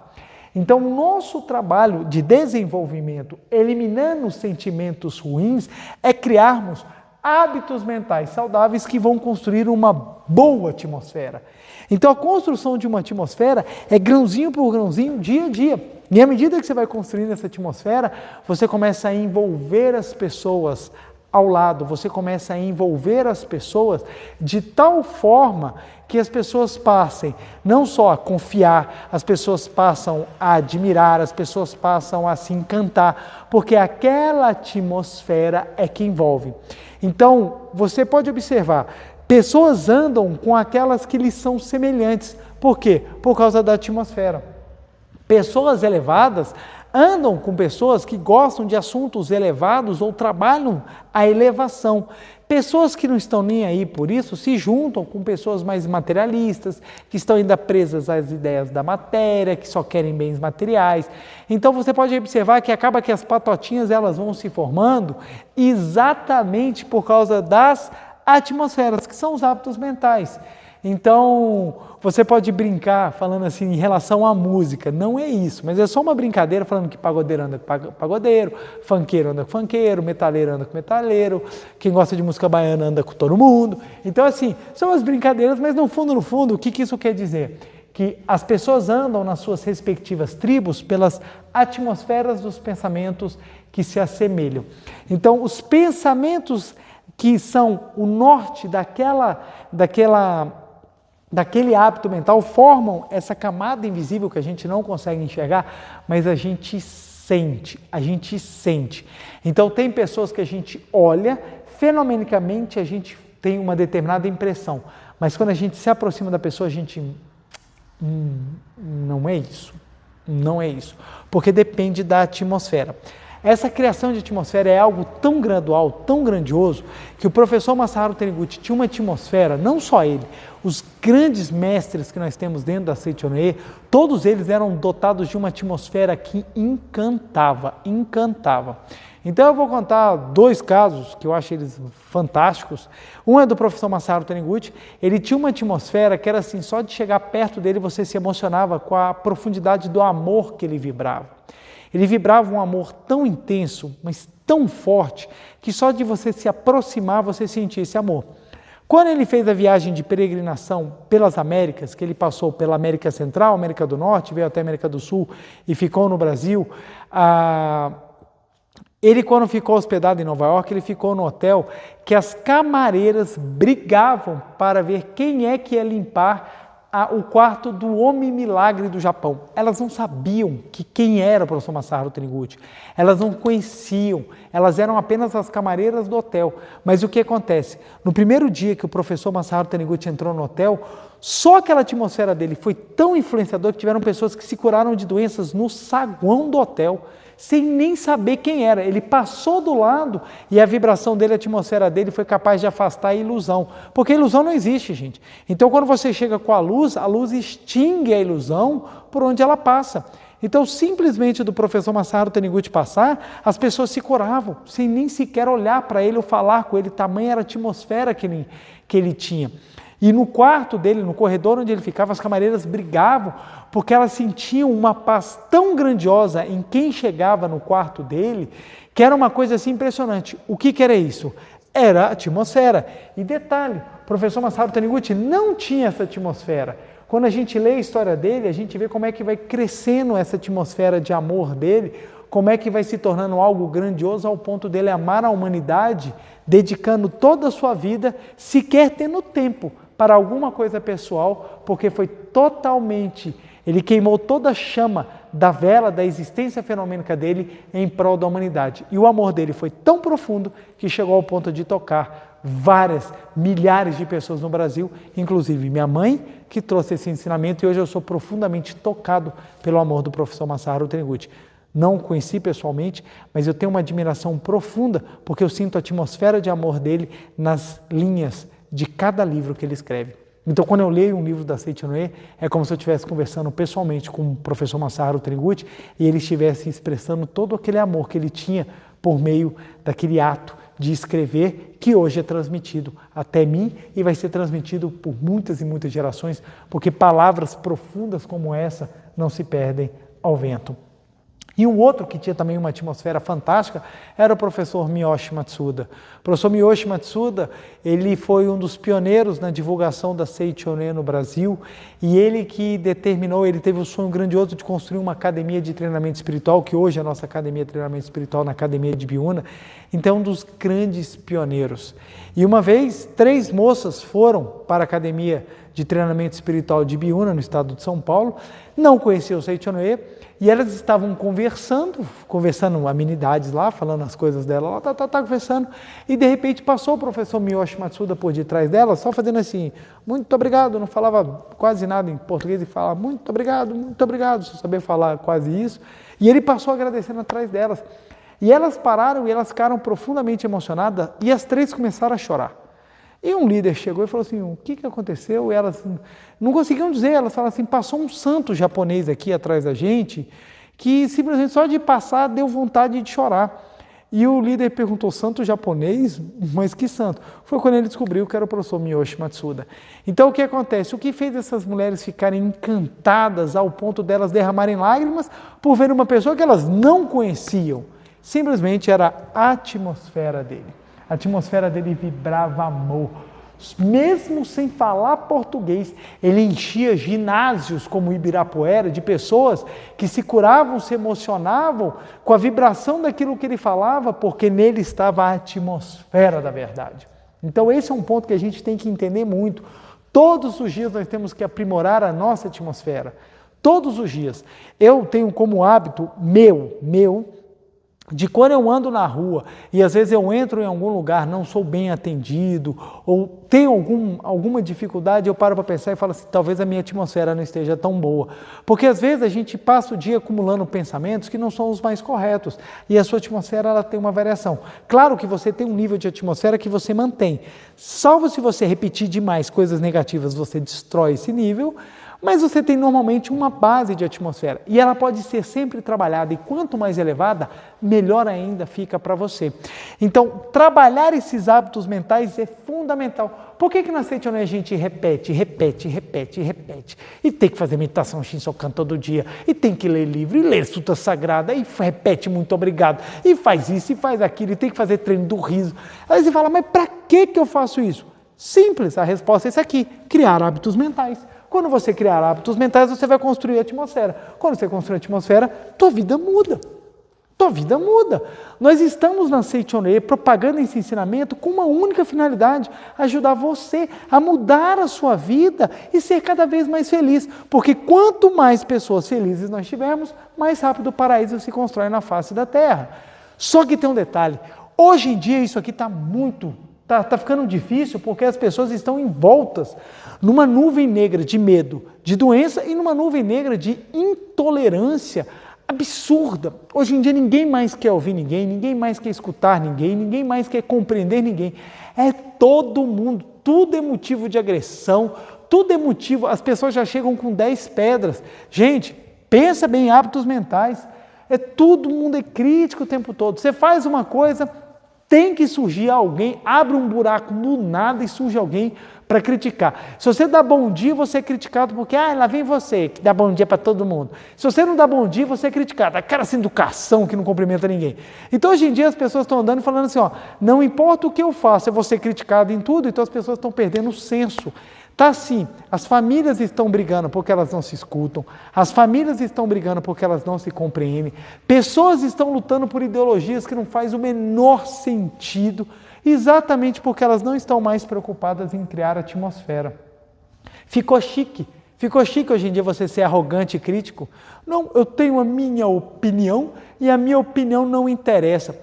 Então, nosso trabalho de desenvolvimento, eliminando os sentimentos ruins, é criarmos hábitos mentais saudáveis que vão construir uma boa atmosfera. Então, a construção de uma atmosfera é grãozinho por grãozinho, dia a dia. E à medida que você vai construindo essa atmosfera, você começa a envolver as pessoas ao lado, você começa a envolver as pessoas de tal forma que as pessoas passem não só a confiar, as pessoas passam a admirar, as pessoas passam a se encantar, porque aquela atmosfera é que envolve. Então, você pode observar, pessoas andam com aquelas que lhes são semelhantes. Por quê? Por causa da atmosfera. Pessoas elevadas andam com pessoas que gostam de assuntos elevados ou trabalham a elevação. Pessoas que não estão nem aí por isso se juntam com pessoas mais materialistas, que estão ainda presas às ideias da matéria, que só querem bens materiais. Então você pode observar que acaba que as patotinhas elas vão se formando exatamente por causa das atmosferas, que são os hábitos mentais. Então, você pode brincar falando assim em relação à música, não é isso, mas é só uma brincadeira falando que pagodeiro anda com pagodeiro, funkeiro anda com funkeiro, metaleiro anda com metaleiro, quem gosta de música baiana anda com todo mundo. Então, assim, são as brincadeiras, mas no fundo, o que isso quer dizer? Que as pessoas andam nas suas respectivas tribos pelas atmosferas dos pensamentos que se assemelham. Então, os pensamentos que são o norte daquele hábito mental formam essa camada invisível que a gente não consegue enxergar, mas a gente sente. Então tem pessoas que a gente olha, fenomenicamente a gente tem uma determinada impressão, mas quando a gente se aproxima da pessoa, a gente não é isso, porque depende da atmosfera. Essa criação de atmosfera é algo tão gradual, tão grandioso, que o professor Masaharu Taniguchi tinha uma atmosfera, não só ele, os grandes mestres que nós temos dentro da Seichono-e, todos eles eram dotados de uma atmosfera que encantava. Então eu vou contar 2 casos que eu acho eles fantásticos. Um é do professor Masaharu Taniguchi, ele tinha uma atmosfera que era assim, só de chegar perto dele você se emocionava com a profundidade do amor que ele vibrava. Ele vibrava um amor tão intenso, mas tão forte, que só de você se aproximar, você sentia esse amor. Quando ele fez a viagem de peregrinação pelas Américas, que ele passou pela América Central, América do Norte, veio até a América do Sul e ficou no Brasil, ele, quando ficou hospedado em Nova York, ele ficou no hotel que as camareiras brigavam para ver quem é que ia limpar o quarto do homem milagre do Japão. Elas não sabiam quem era o professor Masaharu Taniguchi. Elas não conheciam, elas eram apenas as camareiras do hotel. Mas o que acontece? No primeiro dia que o professor Masaharu Taniguchi entrou no hotel, só aquela atmosfera dele foi tão influenciadora que tiveram pessoas que se curaram de doenças no saguão do hotel, sem nem saber quem era. Ele passou do lado e a vibração dele, a atmosfera dele foi capaz de afastar a ilusão. Porque a ilusão não existe, gente. Então, quando você chega com a luz extingue a ilusão por onde ela passa. Então, simplesmente do professor Masaharu Taniguchi passar, as pessoas se curavam, sem nem sequer olhar para ele ou falar com ele, tamanha era a atmosfera que ele tinha. E no quarto dele, no corredor onde ele ficava, as camareiras brigavam, porque elas sentiam uma paz tão grandiosa em quem chegava no quarto dele, que era uma coisa assim impressionante. O que era isso? Era a atmosfera. E detalhe, o professor Masaharu Taniguchi não tinha essa atmosfera. Quando a gente lê a história dele, a gente vê como é que vai crescendo essa atmosfera de amor dele, como é que vai se tornando algo grandioso ao ponto dele amar a humanidade, dedicando toda a sua vida, sequer tendo tempo para alguma coisa pessoal, porque foi totalmente, ele queimou toda a chama da vela da existência fenomênica dele em prol da humanidade. E o amor dele foi tão profundo que chegou ao ponto de tocar milhares de pessoas no Brasil, inclusive minha mãe, que trouxe esse ensinamento, e hoje eu sou profundamente tocado pelo amor do professor Masaharu Taniguchi. Não o conheci pessoalmente, mas eu tenho uma admiração profunda, porque eu sinto a atmosfera de amor dele nas linhas de cada livro que ele escreve. Então, quando eu leio um livro da Seiichi no E, é como se eu estivesse conversando pessoalmente com o professor Masaharu Taniguchi e ele estivesse expressando todo aquele amor que ele tinha por meio daquele ato de escrever, que hoje é transmitido até mim e vai ser transmitido por muitas e muitas gerações, porque palavras profundas como essa não se perdem ao vento. E um outro que tinha também uma atmosfera fantástica era o professor Miyoshi Matsuda. O professor Miyoshi Matsuda, ele foi um dos pioneiros na divulgação da Seiichi no E no Brasil, e ele que determinou, ele teve o sonho grandioso de construir uma academia de treinamento espiritual, que hoje é a nossa academia de treinamento espiritual na Academia de Biúna. Então, um dos grandes pioneiros. E uma vez, 3 moças foram para a Academia de Treinamento Espiritual de Biúna, no estado de São Paulo, não conheciam o Seiichi no E, e elas estavam conversando amenidades lá, falando as coisas dela lá, conversando, e de repente passou o professor Miyoshi Matsuda por detrás dela, só fazendo assim, muito obrigado, não falava quase nada em português e falava muito obrigado, só sabia falar quase isso, e ele passou agradecendo atrás delas. E elas pararam e elas ficaram profundamente emocionadas, e as 3 começaram a chorar. E um líder chegou e falou assim, o que aconteceu? E elas não conseguiam dizer, elas falaram assim, passou um santo japonês aqui atrás da gente, que simplesmente só de passar deu vontade de chorar. E o líder perguntou, santo japonês? Mas que santo? Foi quando ele descobriu que era o professor Miyoshi Matsuda. Então o que acontece? O que fez essas mulheres ficarem encantadas ao ponto delas derramarem lágrimas por ver uma pessoa que elas não conheciam? Simplesmente era a atmosfera dele. A atmosfera dele vibrava amor. Mesmo sem falar português, ele enchia ginásios como Ibirapuera de pessoas que se curavam, se emocionavam com a vibração daquilo que ele falava, porque nele estava a atmosfera da verdade. Então esse é um ponto que a gente tem que entender muito. Todos os dias nós temos que aprimorar a nossa atmosfera. Todos os dias. Eu tenho como hábito meu, de quando eu ando na rua e às vezes eu entro em algum lugar, não sou bem atendido ou tenho alguma dificuldade, eu paro para pensar e falo assim, talvez a minha atmosfera não esteja tão boa. Porque às vezes a gente passa o dia acumulando pensamentos que não são os mais corretos e a sua atmosfera ela tem uma variação. Claro que você tem um nível de atmosfera que você mantém, salvo se você repetir demais coisas negativas, você destrói esse nível, mas você tem normalmente uma base de atmosfera e ela pode ser sempre trabalhada e quanto mais elevada, melhor ainda fica para você. Então, trabalhar esses hábitos mentais é fundamental. Por que na Seiichi no E a gente repete e tem que fazer meditação Shinsokan todo dia e tem que ler livro e ler Sutra Sagrada e repete muito obrigado e faz isso e faz aquilo e tem que fazer treino do riso. Aí você fala, mas para que eu faço isso? Simples, a resposta é essa aqui, criar hábitos mentais. Quando você criar hábitos mentais, você vai construir a atmosfera. Quando você construir a atmosfera, tua vida muda. tua vida muda. Nós estamos na Seitonê propagando esse ensinamento com uma única finalidade, ajudar você a mudar a sua vida e ser cada vez mais feliz, porque quanto mais pessoas felizes nós tivermos, mais rápido o paraíso se constrói na face da terra. Só que tem um detalhe, hoje em dia isso aqui está ficando difícil porque as pessoas estão envoltas numa nuvem negra de medo, de doença e numa nuvem negra de intolerância absurda. Hoje em dia ninguém mais quer ouvir ninguém mais quer escutar ninguém mais quer compreender ninguém. É todo mundo, tudo é motivo de agressão, tudo é motivo, as pessoas já chegam com 10 pedras. Gente, pensa bem em hábitos mentais. Todo mundo é crítico o tempo todo. Você faz uma coisa, tem que surgir alguém, abre um buraco do nada e surge alguém para criticar. Se você dá bom dia, você é criticado porque, lá vem você, que dá bom dia para todo mundo. Se você não dá bom dia, você é criticado. Aquela sem educação que não cumprimenta ninguém. Então, hoje em dia, as pessoas estão andando e falando assim, não importa o que eu faço, eu vou ser criticado em tudo, então as pessoas estão perdendo o senso. Tá assim, as famílias estão brigando porque elas não se escutam, as famílias estão brigando porque elas não se compreendem, pessoas estão lutando por ideologias que não faz o menor sentido, exatamente porque elas não estão mais preocupadas em criar atmosfera. Ficou chique hoje em dia você ser arrogante e crítico. Não, eu tenho a minha opinião e a minha opinião não interessa.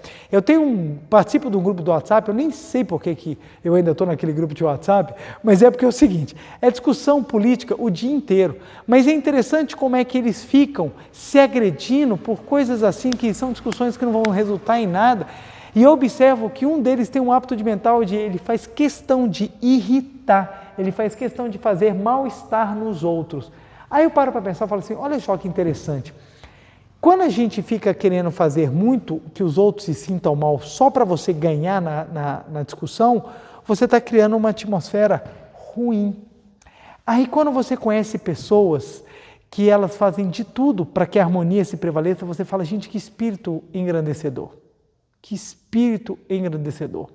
Participo de um grupo do WhatsApp, eu nem sei por que eu ainda estou naquele grupo de WhatsApp, mas é porque é o seguinte, é discussão política o dia inteiro, mas é interessante como é que eles ficam se agredindo por coisas assim, que são discussões que não vão resultar em nada, e eu observo que um deles tem um hábito de mental de ele faz questão de irritar, ele faz questão de fazer mal-estar nos outros. Aí eu paro para pensar e falo assim, olha só que interessante, quando a gente fica querendo fazer muito que os outros se sintam mal só para você ganhar na discussão, você está criando uma atmosfera ruim. Aí quando você conhece pessoas que elas fazem de tudo para que a harmonia se prevaleça, você fala, gente, que espírito engrandecedor. Que espírito engrandecedor.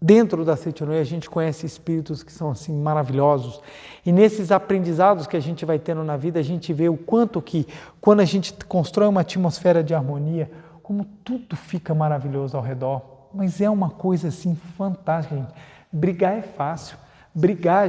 Dentro da Seitonê a gente conhece espíritos que são assim maravilhosos e nesses aprendizados que a gente vai tendo na vida a gente vê o quanto que quando a gente constrói uma atmosfera de harmonia, como tudo fica maravilhoso ao redor, mas é uma coisa assim fantástica, gente. Brigar é fácil,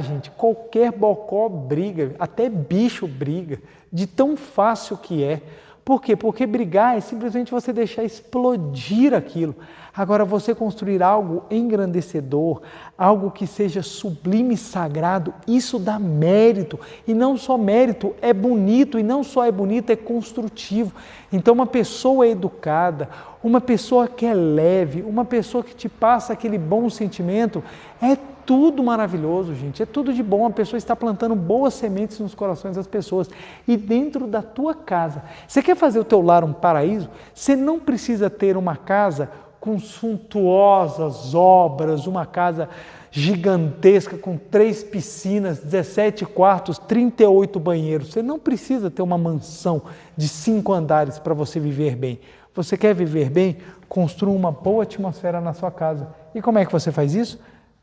gente, qualquer bocó briga, até bicho briga, de tão fácil que é. Por quê? Porque brigar é simplesmente você deixar explodir aquilo. Agora, você construir algo engrandecedor, algo que seja sublime e sagrado, isso dá mérito. E não só mérito, é bonito. E não só é bonito, é construtivo. Então, uma pessoa educada, uma pessoa que é leve, uma pessoa que te passa aquele bom sentimento, é tudo maravilhoso, gente. É tudo de bom. A pessoa está plantando boas sementes nos corações das pessoas. E dentro da tua casa, você quer fazer o teu lar um paraíso? Você não precisa ter uma casa com suntuosas obras, uma casa gigantesca com 3 piscinas, 17 quartos, 38 banheiros. Você não precisa ter uma mansão de 5 andares para você viver bem. Você quer viver bem? Construa uma boa atmosfera na sua casa. E como é que você faz isso?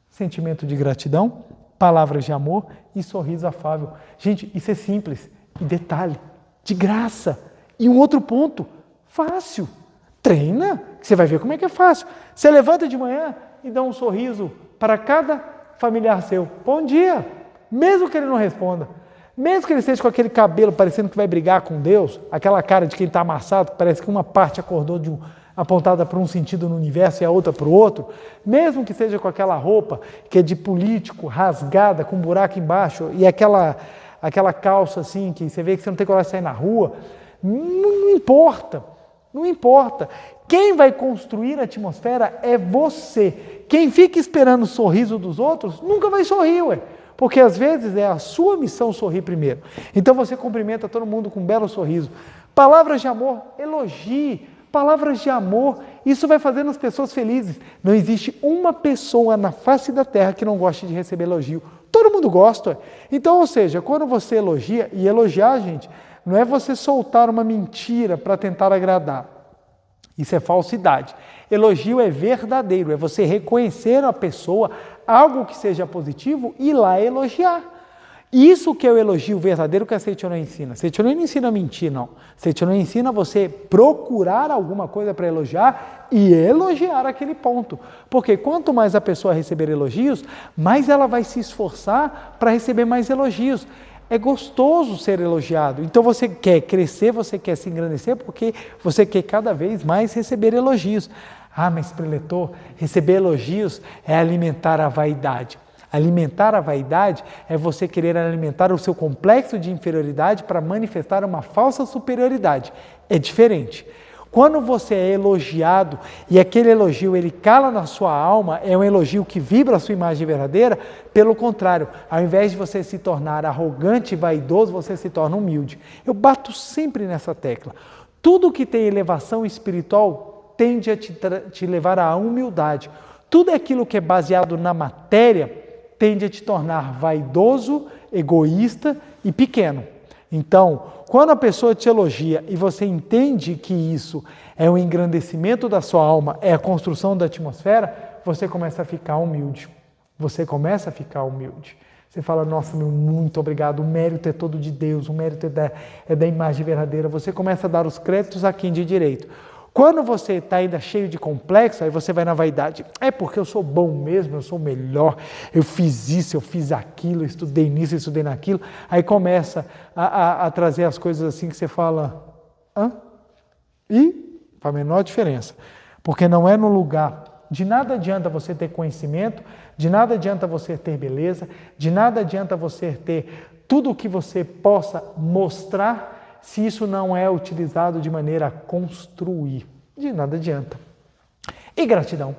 Sentimento de gratidão, palavras de amor e sorriso afável. Gente, isso é simples. E detalhe, de graça. E um outro ponto, fácil. Treina, que você vai ver como é que é fácil. Você levanta de manhã e dá um sorriso para cada familiar seu. Bom dia, mesmo que ele não responda. Mesmo que ele esteja com aquele cabelo parecendo que vai brigar com Deus, aquela cara de quem está amassado, que parece que uma parte acordou apontada para um sentido no universo e a outra para o outro, mesmo que seja com aquela roupa que é de político, rasgada, com um buraco embaixo, e aquela calça assim, que você vê que você não tem coragem de sair na rua, não importa. Não importa. Quem vai construir a atmosfera é você. Quem fica esperando o sorriso dos outros nunca vai sorrir, ué. Porque às vezes é a sua missão sorrir primeiro. Então você cumprimenta todo mundo com um belo sorriso. Palavras de amor, elogie. Palavras de amor, isso vai fazendo as pessoas felizes. Não existe uma pessoa na face da terra que não goste de receber elogio. Todo mundo gosta. Ué. Então, ou seja, quando você elogia, e elogiar, gente, não é você soltar uma mentira para tentar agradar. Isso é falsidade. Elogio é verdadeiro, é você reconhecer a pessoa, algo que seja positivo e ir lá elogiar. Isso que é o elogio verdadeiro que a Seichono ensina. Seichono não ensina a mentir, não. Seichono ensina você procurar alguma coisa para elogiar e elogiar aquele ponto. Porque quanto mais a pessoa receber elogios, mais ela vai se esforçar para receber mais elogios. É gostoso ser elogiado. Então você quer crescer, você quer se engrandecer, porque você quer cada vez mais receber elogios. Ah, mas preletor, receber elogios é alimentar a vaidade. Alimentar a vaidade é você querer alimentar o seu complexo de inferioridade para manifestar uma falsa superioridade. É diferente. Quando você é elogiado e aquele elogio ele cala na sua alma, é um elogio que vibra a sua imagem verdadeira, pelo contrário, ao invés de você se tornar arrogante e vaidoso, você se torna humilde. Eu bato sempre nessa tecla. Tudo que tem elevação espiritual tende a te levar à humildade. Tudo aquilo que é baseado na matéria tende a te tornar vaidoso, egoísta e pequeno. Então, quando a pessoa te elogia e você entende que isso é um engrandecimento da sua alma, é a construção da atmosfera, você começa a ficar humilde. Você começa a ficar humilde. Você fala, nossa, meu, muito obrigado, o mérito é todo de Deus, o mérito é da imagem verdadeira. Você começa a dar os créditos a quem de direito. Quando você está ainda cheio de complexo, aí você vai na vaidade. É porque eu sou bom mesmo, eu sou melhor, eu fiz isso, eu fiz aquilo, eu estudei nisso, eu estudei naquilo. Aí começa a trazer as coisas assim que você fala, hã? E faz a menor diferença. Porque não é no lugar. De nada adianta você ter conhecimento, de nada adianta você ter beleza, de nada adianta você ter tudo o que você possa mostrar, se isso não é utilizado de maneira a construir. De nada adianta. E gratidão.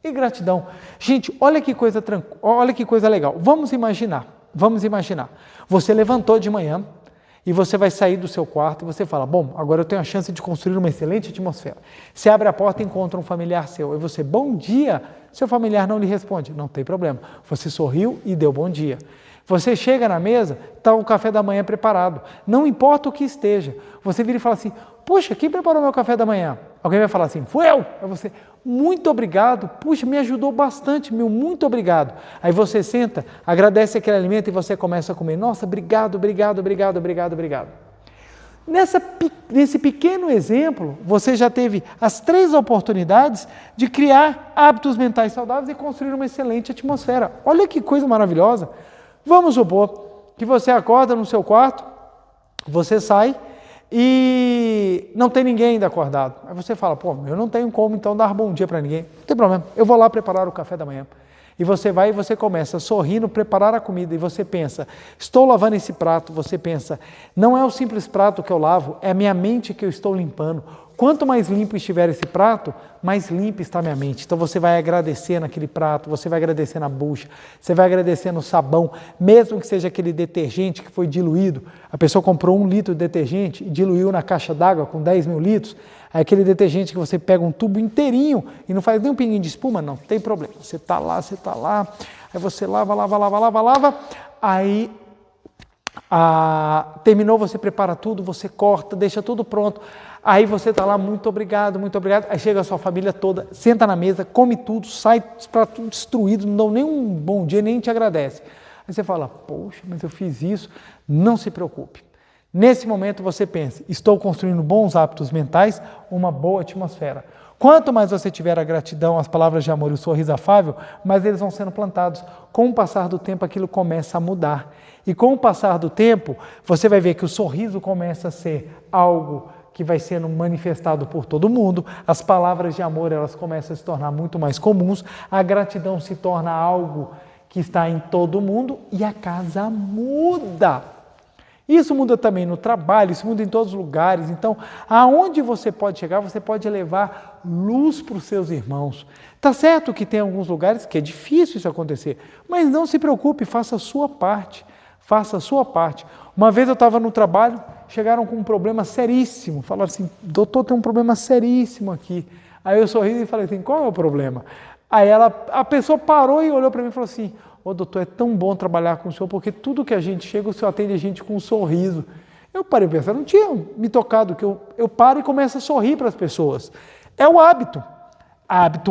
E gratidão. Gente, olha que coisa legal. Vamos imaginar. Você levantou de manhã e você vai sair do seu quarto e você fala, bom, agora eu tenho a chance de construir uma excelente atmosfera. Você abre a porta e encontra um familiar seu. E você, bom dia. Seu familiar não lhe responde. Não tem problema. Você sorriu e deu bom dia. Você chega na mesa, está o café da manhã preparado. Não importa o que esteja. Você vira e fala assim, puxa, quem preparou meu café da manhã? Alguém vai falar assim, fui eu. Aí você, muito obrigado. Puxa, me ajudou bastante, meu, muito obrigado. Aí você senta, agradece aquele alimento e você começa a comer. Nossa, obrigado. Nesse pequeno exemplo, você já teve as 3 oportunidades de criar hábitos mentais saudáveis e construir uma excelente atmosfera. Olha que coisa maravilhosa. Vamos supor que você acorda no seu quarto, você sai e não tem ninguém ainda acordado. Aí você fala, pô, eu não tenho como então dar bom dia para ninguém. Não tem problema, eu vou lá preparar o café da manhã. E você vai e você começa sorrindo, preparar a comida e você pensa, estou lavando esse prato, você pensa, não é o simples prato que eu lavo, é a minha mente que eu estou limpando. Quanto mais limpo estiver esse prato, mais limpa está a minha mente. Então você vai agradecer naquele prato, você vai agradecer na bucha, você vai agradecer no sabão, mesmo que seja aquele detergente que foi diluído. A pessoa comprou 1 litro de detergente e diluiu na caixa d'água com 10 mil litros. Aí aquele detergente que você pega um tubo inteirinho e não faz nem um pinguinho de espuma, não tem problema. Você está lá, aí você lava, aí terminou, você prepara tudo, você corta, deixa tudo pronto. Aí você está lá, muito obrigado. Aí chega a sua família toda, senta na mesa, come tudo, sai para tudo destruído, não dão nem um bom dia, nem te agradece. Aí você fala, poxa, mas eu fiz isso. Não se preocupe. Nesse momento você pensa, estou construindo bons hábitos mentais, uma boa atmosfera. Quanto mais você tiver a gratidão, as palavras de amor e o sorriso afável, mais eles vão sendo plantados. Com o passar do tempo, aquilo começa a mudar. E com o passar do tempo, você vai ver que o sorriso começa a ser algo que vai sendo manifestado por todo mundo, as palavras de amor elas começam a se tornar muito mais comuns, a gratidão se torna algo que está em todo mundo e a casa muda. Isso muda também no trabalho, isso muda em todos os lugares. Então, aonde você pode chegar, você pode levar luz para os seus irmãos. Tá certo que tem alguns lugares que é difícil isso acontecer, mas não se preocupe, faça a sua parte. Faça a sua parte. Uma vez eu estava no trabalho, chegaram com um problema seríssimo. Falaram assim, doutor, tem um problema seríssimo aqui. Aí eu sorri e falei assim, qual é o problema? Aí a pessoa parou e olhou para mim e falou assim, ô doutor, é tão bom trabalhar com o senhor, porque tudo que a gente chega, o senhor atende a gente com um sorriso. Eu parei a pensar, não tinha me tocado, que eu paro e começo a sorrir para as pessoas. É o hábito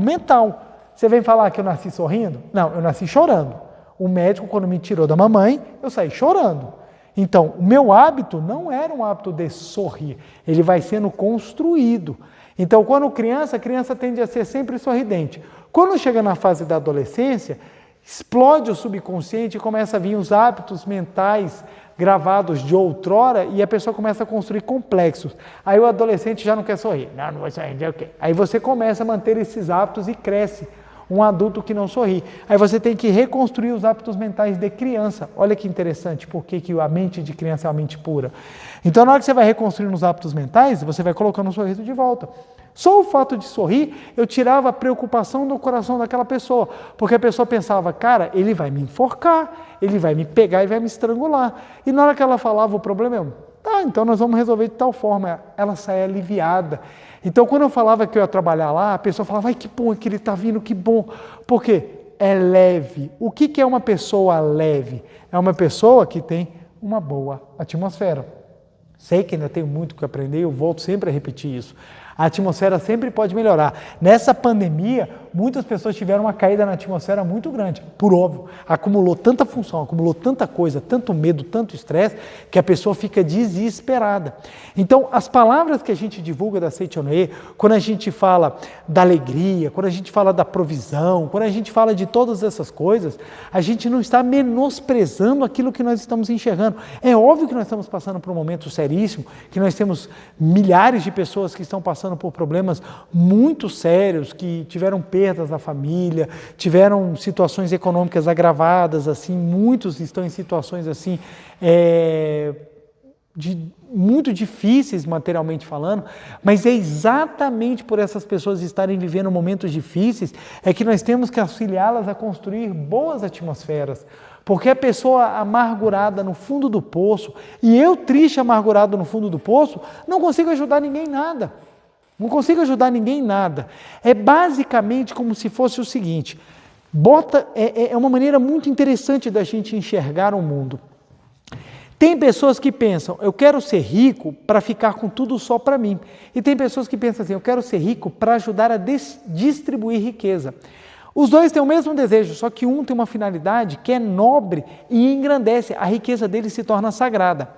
mental. Você vem falar que eu nasci sorrindo? Não, eu nasci chorando. O médico, quando me tirou da mamãe, eu saí chorando. Então, o meu hábito não era um hábito de sorrir, ele vai sendo construído. Então, quando criança, a criança tende a ser sempre sorridente. Quando chega na fase da adolescência, explode o subconsciente e começa a vir os hábitos mentais gravados de outrora e a pessoa começa a construir complexos. Aí o adolescente já não quer sorrir. Não vai sorrir, o quê? Aí você começa a manter esses hábitos e cresce um adulto que não sorri. Aí você tem que reconstruir os hábitos mentais de criança. Olha que interessante, porque que a mente de criança é uma mente pura. Então, na hora que você vai reconstruindo os hábitos mentais, você vai colocando um sorriso de volta. Só o fato de sorrir, eu tirava a preocupação do coração daquela pessoa, porque a pessoa pensava, cara, ele vai me enforcar, ele vai me pegar e vai me estrangular. E na hora que ela falava, o problema é, tá, então nós vamos resolver de tal forma, ela sai aliviada. Então, quando eu falava que eu ia trabalhar lá, a pessoa falava, ai, que bom que ele está vindo, que bom. Por quê? É leve. O que é uma pessoa leve? É uma pessoa que tem uma boa atmosfera. Sei que ainda tenho muito que aprender, eu volto sempre a repetir isso. A atmosfera sempre pode melhorar. Nessa pandemia, muitas pessoas tiveram uma caída na atmosfera muito grande, por óbvio. Acumulou tanta função, acumulou tanta coisa, tanto medo, tanto estresse, que a pessoa fica desesperada. Então, as palavras que a gente divulga da Seichonoye, quando a gente fala da alegria, quando a gente fala da provisão, quando a gente fala de todas essas coisas, a gente não está menosprezando aquilo que nós estamos enxergando. É óbvio que nós estamos passando por um momento seríssimo, que nós temos milhares de pessoas que estão passando por problemas muito sérios, que tiveram perdas na família, tiveram situações econômicas agravadas, assim, muitos estão em situações assim, muito difíceis materialmente falando, mas é exatamente por essas pessoas estarem vivendo momentos difíceis, é que nós temos que auxiliá-las a construir boas atmosferas, porque a pessoa amargurada no fundo do poço, e eu triste amargurado no fundo do poço, não consigo ajudar ninguém em nada. Não consigo ajudar ninguém em nada. É basicamente como se fosse o seguinte, é uma maneira muito interessante da gente enxergar o mundo. Tem pessoas que pensam, eu quero ser rico para ficar com tudo só para mim. E tem pessoas que pensam assim, eu quero ser rico para ajudar a distribuir riqueza. Os dois têm o mesmo desejo, só que um tem uma finalidade que é nobre e engrandece, a riqueza dele se torna sagrada.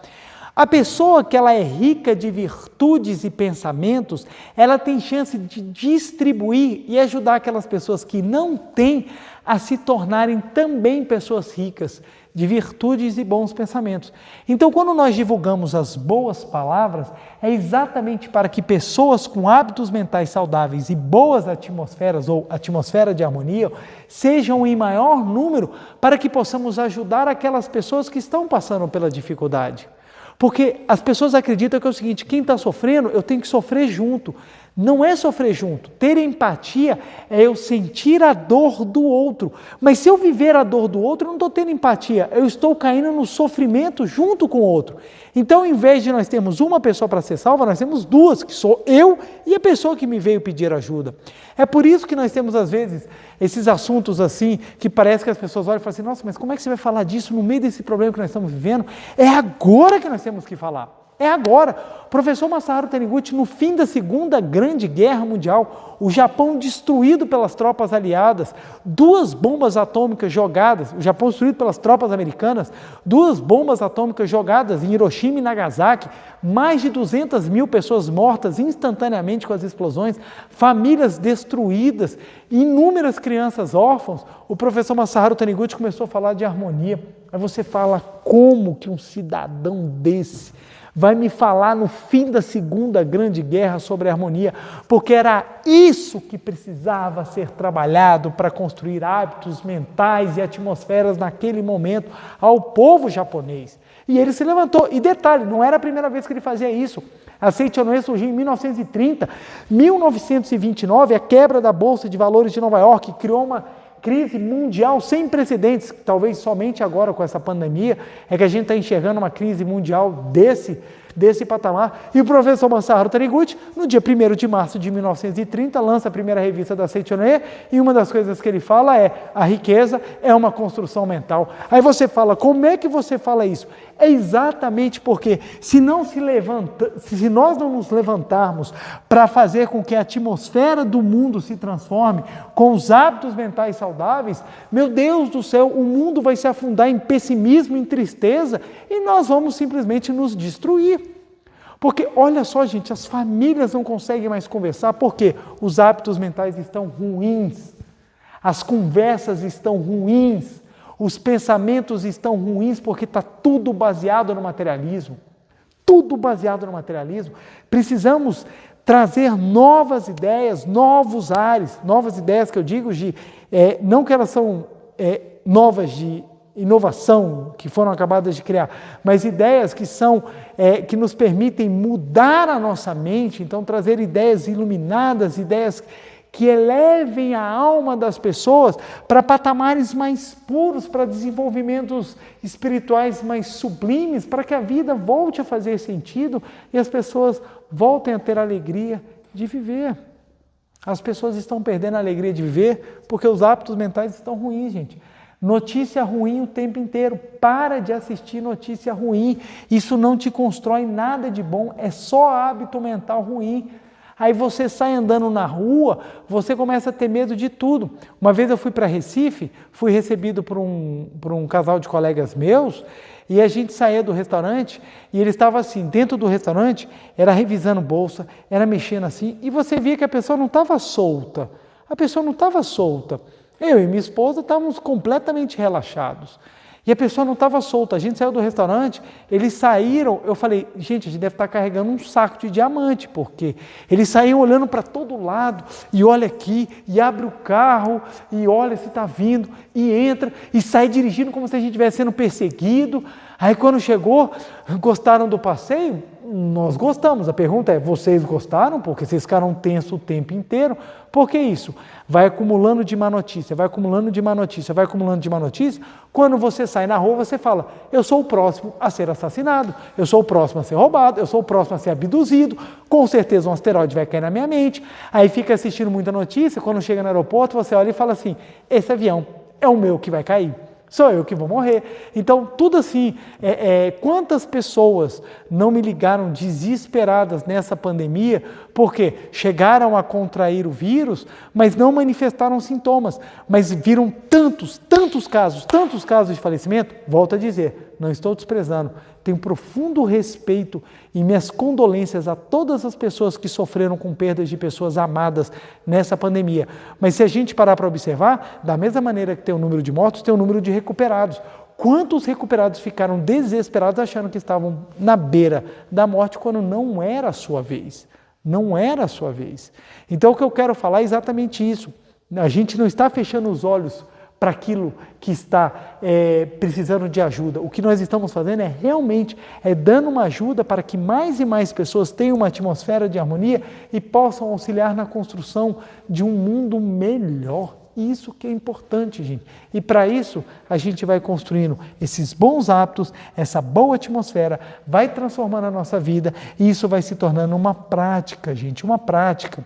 A pessoa que ela é rica de virtudes e pensamentos, ela tem chance de distribuir e ajudar aquelas pessoas que não têm a se tornarem também pessoas ricas de virtudes e bons pensamentos. Então, quando nós divulgamos as boas palavras, é exatamente para que pessoas com hábitos mentais saudáveis e boas atmosferas ou atmosfera de harmonia sejam em maior número para que possamos ajudar aquelas pessoas que estão passando pela dificuldade. Porque as pessoas acreditam que é o seguinte, quem está sofrendo, eu tenho que sofrer junto. Não é sofrer junto. Ter empatia é eu sentir a dor do outro. Mas se eu viver a dor do outro, eu não estou tendo empatia. Eu estou caindo no sofrimento junto com o outro. Então, em vez de nós termos uma pessoa para ser salva, nós temos duas, que sou eu e a pessoa que me veio pedir ajuda. É por isso que nós temos, às vezes, esses assuntos assim, que parece que as pessoas olham e falam assim, nossa, mas como é que você vai falar disso no meio desse problema que nós estamos vivendo? É agora que nós temos que falar. É agora. O professor Masaharu Taniguchi, no fim da Segunda Grande Guerra Mundial, o Japão destruído pelas tropas aliadas, 2 bombas atômicas jogadas, o Japão destruído pelas tropas americanas, 2 bombas atômicas jogadas em Hiroshima e Nagasaki, mais de 200 mil pessoas mortas instantaneamente com as explosões, famílias destruídas, inúmeras crianças órfãos. O professor Masaharu Taniguchi começou a falar de harmonia. Aí você fala, como que um cidadão desse vai me falar no fim da Segunda Grande Guerra sobre harmonia, porque era isso que precisava ser trabalhado para construir hábitos mentais e atmosferas naquele momento ao povo japonês. E ele se levantou. E detalhe, não era a primeira vez que ele fazia isso. A Seichonoye surgiu em 1930. 1929, a quebra da Bolsa de Valores de Nova York criou uma crise mundial sem precedentes, talvez somente agora com essa pandemia, é que a gente está enxergando uma crise mundial desse patamar. E o professor Masaharu Taniguchi, no dia 1º de março de 1930, lança a primeira revista da Seichonoye, e uma das coisas que ele fala é: a riqueza é uma construção mental. Aí você fala, como é que você fala isso? É exatamente porque se nós não nos levantarmos para fazer com que a atmosfera do mundo se transforme com os hábitos mentais saudáveis, meu Deus do céu, o mundo vai se afundar em pessimismo, em tristeza, e nós vamos simplesmente nos destruir. Porque, olha só, gente, as famílias não conseguem mais conversar porque os hábitos mentais estão ruins, as conversas estão ruins, os pensamentos estão ruins porque está tudo baseado no materialismo. Tudo baseado no materialismo. Precisamos trazer novas ideias, novos ares, novas ideias que eu digo não que elas são novas de inovação, que foram acabadas de criar, mas ideias que nos permitem mudar a nossa mente, então trazer ideias iluminadas, ideias que elevem a alma das pessoas para patamares mais puros, para desenvolvimentos espirituais mais sublimes, para que a vida volte a fazer sentido e as pessoas voltem a ter a alegria de viver. As pessoas estão perdendo a alegria de viver porque os hábitos mentais estão ruins, gente. Notícia ruim o tempo inteiro. Para de assistir notícia ruim. Isso não te constrói nada de bom, é só hábito mental ruim. Aí você sai andando na rua, você começa a ter medo de tudo. Uma vez eu fui para Recife, fui recebido por um casal de colegas meus, e a gente saía do restaurante, e ele estava assim, dentro do restaurante, era revisando bolsa, era mexendo assim, e você via que a pessoa não estava solta. A pessoa não estava solta. Eu e minha esposa estávamos completamente relaxados. E a pessoa não estava solta. A gente saiu do restaurante, eles saíram, eu falei, gente, a gente deve estar carregando um saco de diamante, porque eles saíram olhando para todo lado, e olha aqui, e abre o carro, e olha se está vindo, e entra, e sai dirigindo como se a gente estivesse sendo perseguido. Aí quando chegou, gostaram do passeio? Nós gostamos. A pergunta é, vocês gostaram? Porque vocês ficaram tensos o tempo inteiro. Por que isso? Vai acumulando de má notícia, vai acumulando de má notícia, vai acumulando de má notícia. Quando você sai na rua, você fala, eu sou o próximo a ser assassinado, eu sou o próximo a ser roubado, eu sou o próximo a ser abduzido, com certeza um asteroide vai cair na minha mente. Aí fica assistindo muita notícia, quando chega no aeroporto, você olha e fala assim, esse avião é o meu que vai cair. Sou eu que vou morrer. Então, tudo assim, quantas pessoas não me ligaram desesperadas nessa pandemia porque chegaram a contrair o vírus, mas não manifestaram sintomas, mas viram tantos casos de falecimento? Volto a dizer, não estou desprezando, tenho profundo respeito e minhas condolências a todas as pessoas que sofreram com perdas de pessoas amadas nessa pandemia. Mas se a gente parar para observar, da mesma maneira que tem o número de mortos, tem o número de recuperados. Quantos recuperados ficaram desesperados achando que estavam na beira da morte quando não era a sua vez? Não era a sua vez. Então o que eu quero falar é exatamente isso. A gente não está fechando os olhos para aquilo que está precisando de ajuda. O que nós estamos fazendo realmente dando uma ajuda para que mais e mais pessoas tenham uma atmosfera de harmonia e possam auxiliar na construção de um mundo melhor. Isso que é importante, gente. E para isso, a gente vai construindo esses bons hábitos, essa boa atmosfera, vai transformando a nossa vida e isso vai se tornando uma prática, gente, uma prática.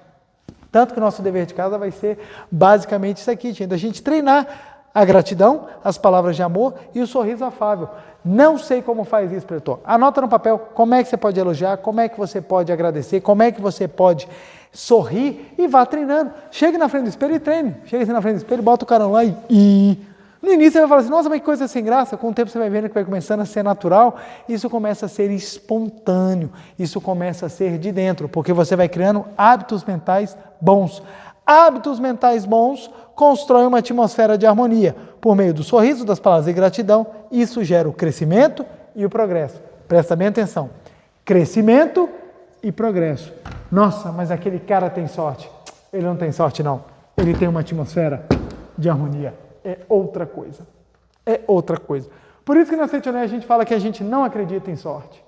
Tanto que o nosso dever de casa vai ser basicamente isso aqui, gente, a gente treinar a gratidão, as palavras de amor e o sorriso afável. Não sei como faz isso, pretor. Anota no papel como é que você pode elogiar, como é que você pode agradecer, como é que você pode sorrir e vá treinando. Chegue na frente do espelho e treine. Chega assim na frente do espelho, bota o carão lá e... No início você vai falar assim, nossa, mas que coisa sem graça. Com o tempo você vai vendo que vai começando a ser natural. Isso começa a ser espontâneo. Isso começa a ser de dentro, porque você vai criando hábitos mentais bons. Hábitos mentais bons constroem uma atmosfera de harmonia. Por meio do sorriso, das palavras de gratidão, isso gera o crescimento e o progresso. Presta bem atenção. Crescimento e progresso. Nossa, mas aquele cara tem sorte. Ele não tem sorte, não. Ele tem uma atmosfera de harmonia. É outra coisa. É outra coisa. Por isso que na Seichonoye a gente fala que a gente não acredita em sorte.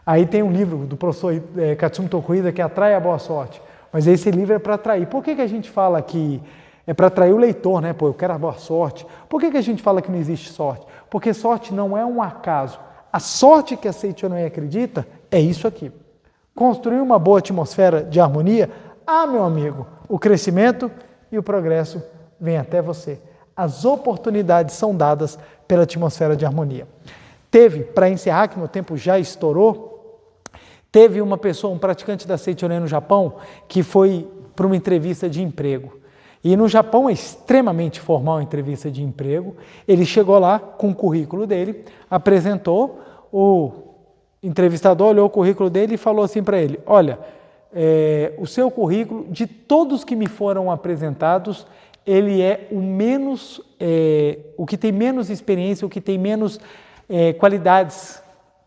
Aí tem um livro do professor Katsumi Tokuhida que atrai a boa sorte. Mas esse livro é para atrair. Por que a gente fala que é para atrair o leitor, né? Pô, eu quero a boa sorte. Por que a gente fala que não existe sorte? Porque sorte não é um acaso. A sorte que a Seichonoye acredita, é isso aqui. Construir uma boa atmosfera de harmonia, meu amigo, o crescimento e o progresso vem até você. As oportunidades são dadas pela atmosfera de harmonia. Teve, para encerrar, que meu tempo já estourou, teve uma pessoa, um praticante da Seichonoe no Japão, que foi para uma entrevista de emprego. E no Japão é extremamente formal a entrevista de emprego. Ele chegou lá com o currículo dele, apresentou, o entrevistador olhou o currículo dele e falou assim para ele, olha, o seu currículo, de todos que me foram apresentados, ele é o que tem menos experiência, o que tem menos qualidades,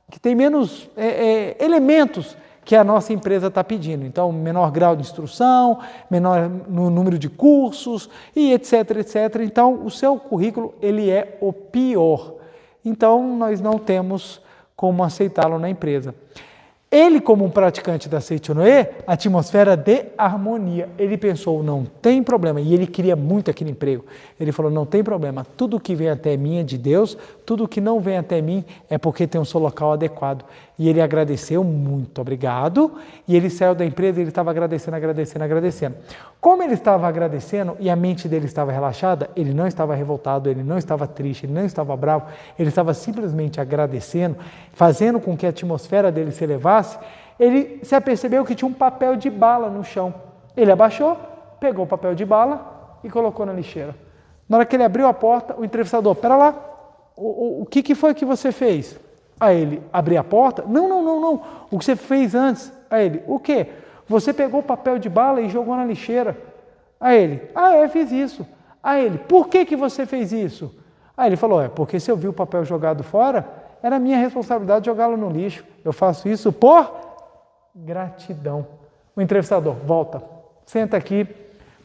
que tem menos elementos que a nossa empresa está pedindo. Então, menor grau de instrução, menor no número de cursos e etc, etc. Então, o seu currículo, ele é o pior. Então, nós não temos como aceitá-lo na empresa. Ele, como um praticante da Seichonoe, atmosfera de harmonia, ele pensou, não tem problema, e ele queria muito aquele emprego. Ele falou, não tem problema, tudo que vem até mim é de Deus, tudo que não vem até mim é porque tem um seu local adequado. E ele agradeceu, muito obrigado, e ele saiu da empresa e ele estava agradecendo, agradecendo, agradecendo. Como ele estava agradecendo e a mente dele estava relaxada, ele não estava revoltado, ele não estava triste, ele não estava bravo, ele estava simplesmente agradecendo, fazendo com que a atmosfera dele se elevasse. Ele se apercebeu que tinha um papel de bala no chão. Ele abaixou, pegou o papel de bala e colocou na lixeira. Na hora que ele abriu a porta, o entrevistador, pera lá, o que foi que você fez? Aí ele, abrir a porta? Não, o que você fez antes? Aí ele, o quê? Você pegou o papel de bala e jogou na lixeira. Aí ele, fiz isso. Aí ele, por que você fez isso? Aí ele falou, porque se eu vi o papel jogado fora, era minha responsabilidade jogá-lo no lixo. Eu faço isso por gratidão. O entrevistador, volta, senta aqui,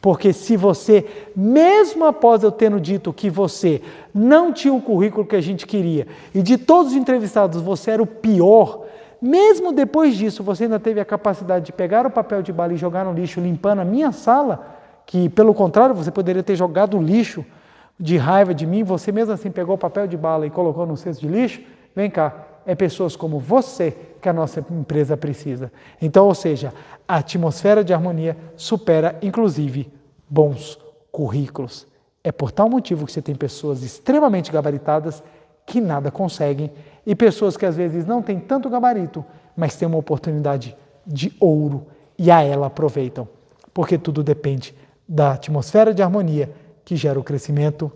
porque se você, mesmo após eu tendo dito que você não tinha o currículo que a gente queria, e de todos os entrevistados você era o pior, mesmo depois disso você ainda teve a capacidade de pegar o papel de bala e jogar no lixo, limpando a minha sala, que pelo contrário você poderia ter jogado o lixo de raiva de mim, você mesmo assim pegou o papel de bala e colocou no cesto de lixo, vem cá, é pessoas como você que a nossa empresa precisa. Então, ou seja, a atmosfera de harmonia supera, inclusive, bons currículos. É por tal motivo que você tem pessoas extremamente gabaritadas que nada conseguem e pessoas que às vezes não têm tanto gabarito, mas têm uma oportunidade de ouro e a ela aproveitam. Porque tudo depende da atmosfera de harmonia que gera o crescimento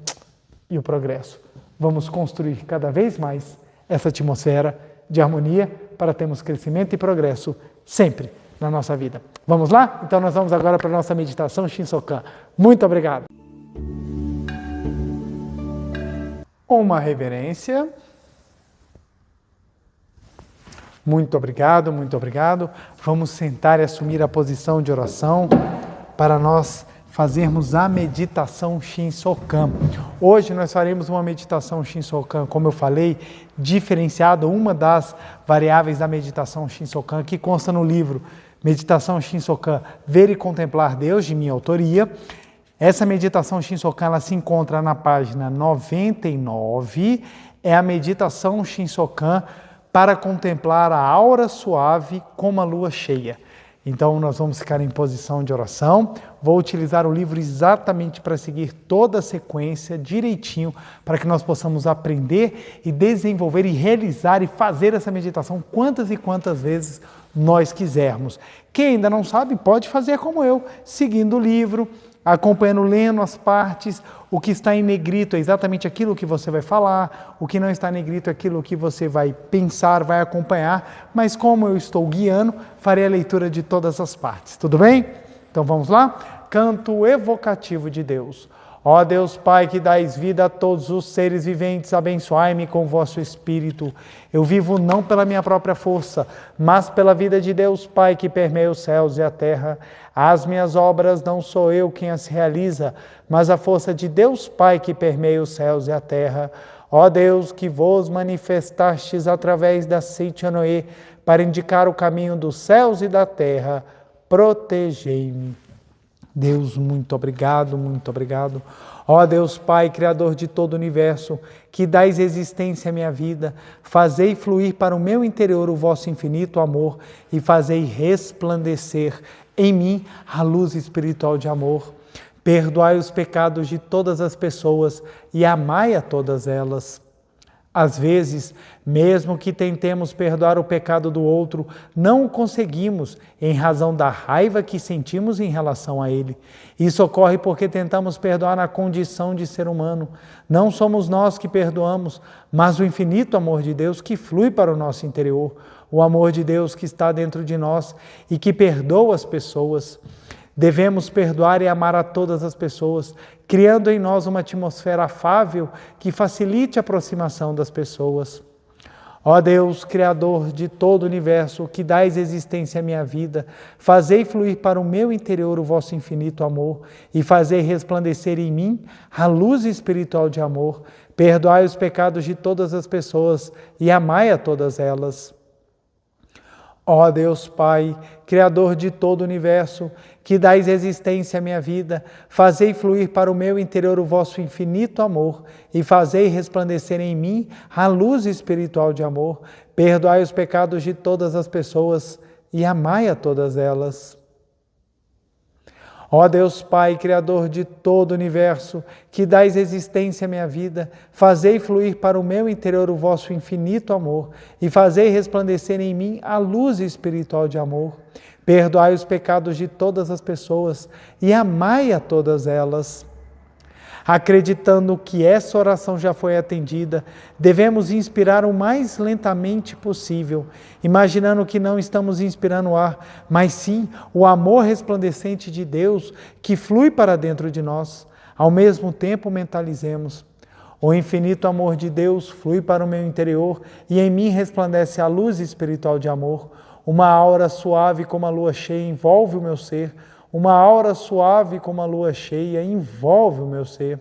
e o progresso. Vamos construir cada vez mais essa atmosfera de harmonia para termos crescimento e progresso sempre na nossa vida. Vamos lá? Então nós vamos agora para a nossa meditação Shinsokan. Muito obrigado. Uma reverência. Muito obrigado, muito obrigado. Vamos sentar e assumir a posição de oração para nós fazermos a meditação Shinsokan. Hoje nós faremos uma meditação Shinsokan, como eu falei, diferenciada, uma das variáveis da meditação Shinsokan, que consta no livro Meditação Shinsokan, Ver e Contemplar Deus, de minha autoria. Essa meditação Shinsokan, ela se encontra na página 99, é a meditação Shinsokan para contemplar a aura suave como a lua cheia. Então, nós vamos ficar em posição de oração. Vou utilizar o livro exatamente para seguir toda a sequência direitinho, para que nós possamos aprender e desenvolver e realizar e fazer essa meditação quantas e quantas vezes nós quisermos. Quem ainda não sabe, pode fazer como eu, seguindo o livro, acompanhando, lendo as partes. O que está em negrito é exatamente aquilo que você vai falar, o que não está em negrito é aquilo que você vai pensar, vai acompanhar, mas como eu estou guiando, farei a leitura de todas as partes, tudo bem? Então vamos lá? Canto evocativo de Deus. Ó Deus Pai, que dais vida a todos os seres viventes, abençoai-me com vosso Espírito. Eu vivo não pela minha própria força, mas pela vida de Deus Pai, que permeia os céus e a terra. As minhas obras não sou eu quem as realiza, mas a força de Deus Pai, que permeia os céus e a terra. Ó Deus, que vos manifestastes através da Seichonoe para indicar o caminho dos céus e da terra, protegei-me. Deus, muito obrigado, muito obrigado. Ó Deus Pai, Criador de todo o universo, que dais existência à minha vida, fazei fluir para o meu interior o vosso infinito amor e fazei resplandecer em mim a luz espiritual de amor. Perdoai os pecados de todas as pessoas e amai a todas elas. Às vezes, mesmo que tentemos perdoar o pecado do outro, não o conseguimos em razão da raiva que sentimos em relação a ele. Isso ocorre porque tentamos perdoar na condição de ser humano. Não somos nós que perdoamos, mas o infinito amor de Deus que flui para o nosso interior, o amor de Deus que está dentro de nós e que perdoa as pessoas. Devemos perdoar e amar a todas as pessoas, criando em nós uma atmosfera afável que facilite a aproximação das pessoas. Ó Deus, Criador de todo o universo, que dais existência à minha vida, fazei fluir para o meu interior o vosso infinito amor e fazei resplandecer em mim a luz espiritual de amor. Perdoai os pecados de todas as pessoas e amai a todas elas. Ó Deus Pai, Criador de todo o universo, que dais existência à minha vida, fazei fluir para o meu interior o vosso infinito amor e fazei resplandecer em mim a luz espiritual de amor. Perdoai os pecados de todas as pessoas e amai a todas elas. Ó Deus Pai, Criador de todo o universo, que dais existência à minha vida, fazei fluir para o meu interior o vosso infinito amor e fazei resplandecer em mim a luz espiritual de amor. Perdoai os pecados de todas as pessoas e amai a todas elas. Acreditando que essa oração já foi atendida, devemos inspirar o mais lentamente possível, imaginando que não estamos inspirando ar, mas sim o amor resplandecente de Deus que flui para dentro de nós. Ao mesmo tempo, mentalizemos: o infinito amor de Deus flui para o meu interior e em mim resplandece a luz espiritual de amor. Uma aura suave como a lua cheia envolve o meu ser. Uma aura suave como a lua cheia envolve o meu ser.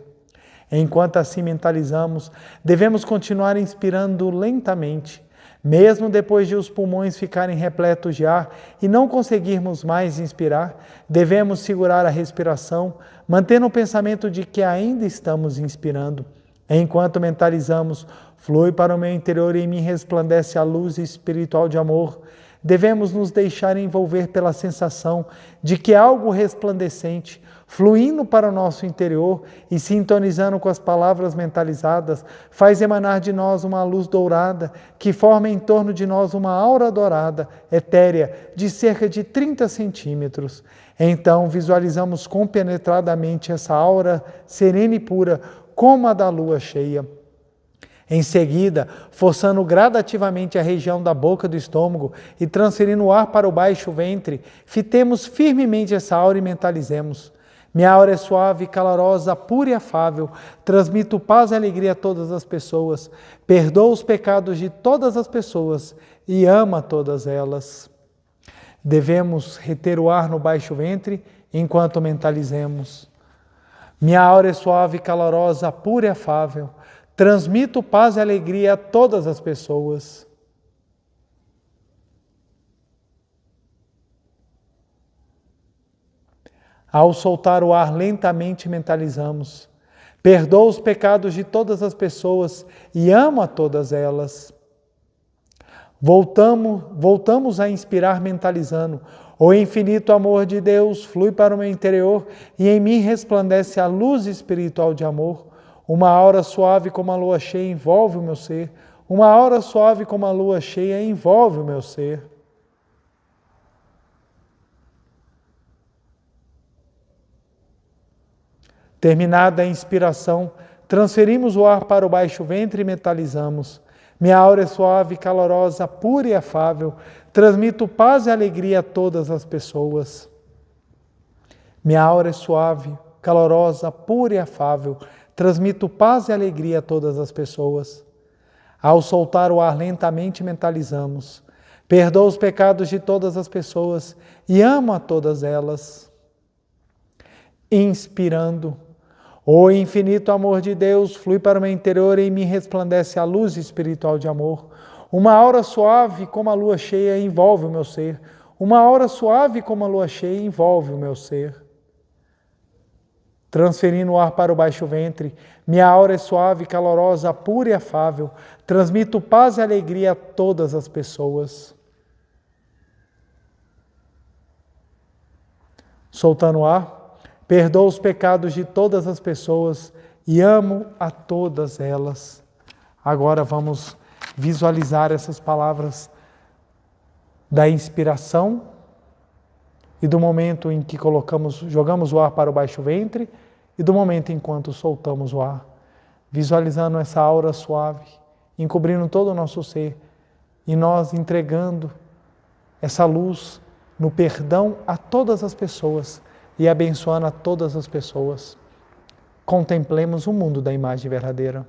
Enquanto assim mentalizamos, devemos continuar inspirando lentamente. Mesmo depois de os pulmões ficarem repletos de ar e não conseguirmos mais inspirar, devemos segurar a respiração, mantendo o pensamento de que ainda estamos inspirando. Enquanto mentalizamos, flui para o meu interior e em mim resplandece a luz espiritual de amor. Devemos nos deixar envolver pela sensação de que algo resplandecente, fluindo para o nosso interior e sintonizando com as palavras mentalizadas, faz emanar de nós uma luz dourada que forma em torno de nós uma aura dourada, etérea, de cerca de 30 centímetros. Então visualizamos compenetradamente essa aura serena e pura, como a da lua cheia. Em seguida, forçando gradativamente a região da boca do estômago e transferindo o ar para o baixo ventre, fitemos firmemente essa aura e mentalizemos: minha aura é suave, calorosa, pura e afável, transmito paz e alegria a todas as pessoas, perdoo os pecados de todas as pessoas e ama todas elas. Devemos reter o ar no baixo ventre enquanto mentalizemos: minha aura é suave, calorosa, pura e afável, transmito paz e alegria a todas as pessoas. Ao soltar o ar lentamente, mentalizamos: perdoo os pecados de todas as pessoas e amo a todas elas. Voltamos a inspirar mentalizando: o infinito amor de Deus flui para o meu interior e em mim resplandece a luz espiritual de amor. Uma aura suave como a lua cheia envolve o meu ser. Uma aura suave como a lua cheia envolve o meu ser. Terminada a inspiração, transferimos o ar para o baixo ventre e mentalizamos: minha aura é suave, calorosa, pura e afável, transmito paz e alegria a todas as pessoas. Minha aura é suave, calorosa, pura e afável, transmito paz e alegria a todas as pessoas. Ao soltar o ar lentamente, mentalizamos: perdoo os pecados de todas as pessoas e amo a todas elas. Inspirando: o infinito amor de Deus flui para o meu interior e em mim resplandece a luz espiritual de amor. Uma aura suave como a lua cheia envolve o meu ser. Uma aura suave como a lua cheia envolve o meu ser. transferindo o ar para o baixo ventre. Minha aura é suave, calorosa, pura e afável. Transmito paz e alegria a todas as pessoas. Soltando o ar, perdoo os pecados de todas as pessoas e amo a todas elas. Agora vamos visualizar essas palavras da inspiração e do momento em que jogamos o ar para o baixo ventre e do momento enquanto soltamos o ar, visualizando essa aura suave, encobrindo todo o nosso ser e nós entregando essa luz no perdão a todas as pessoas e abençoando a todas as pessoas. Contemplemos o mundo da imagem verdadeira.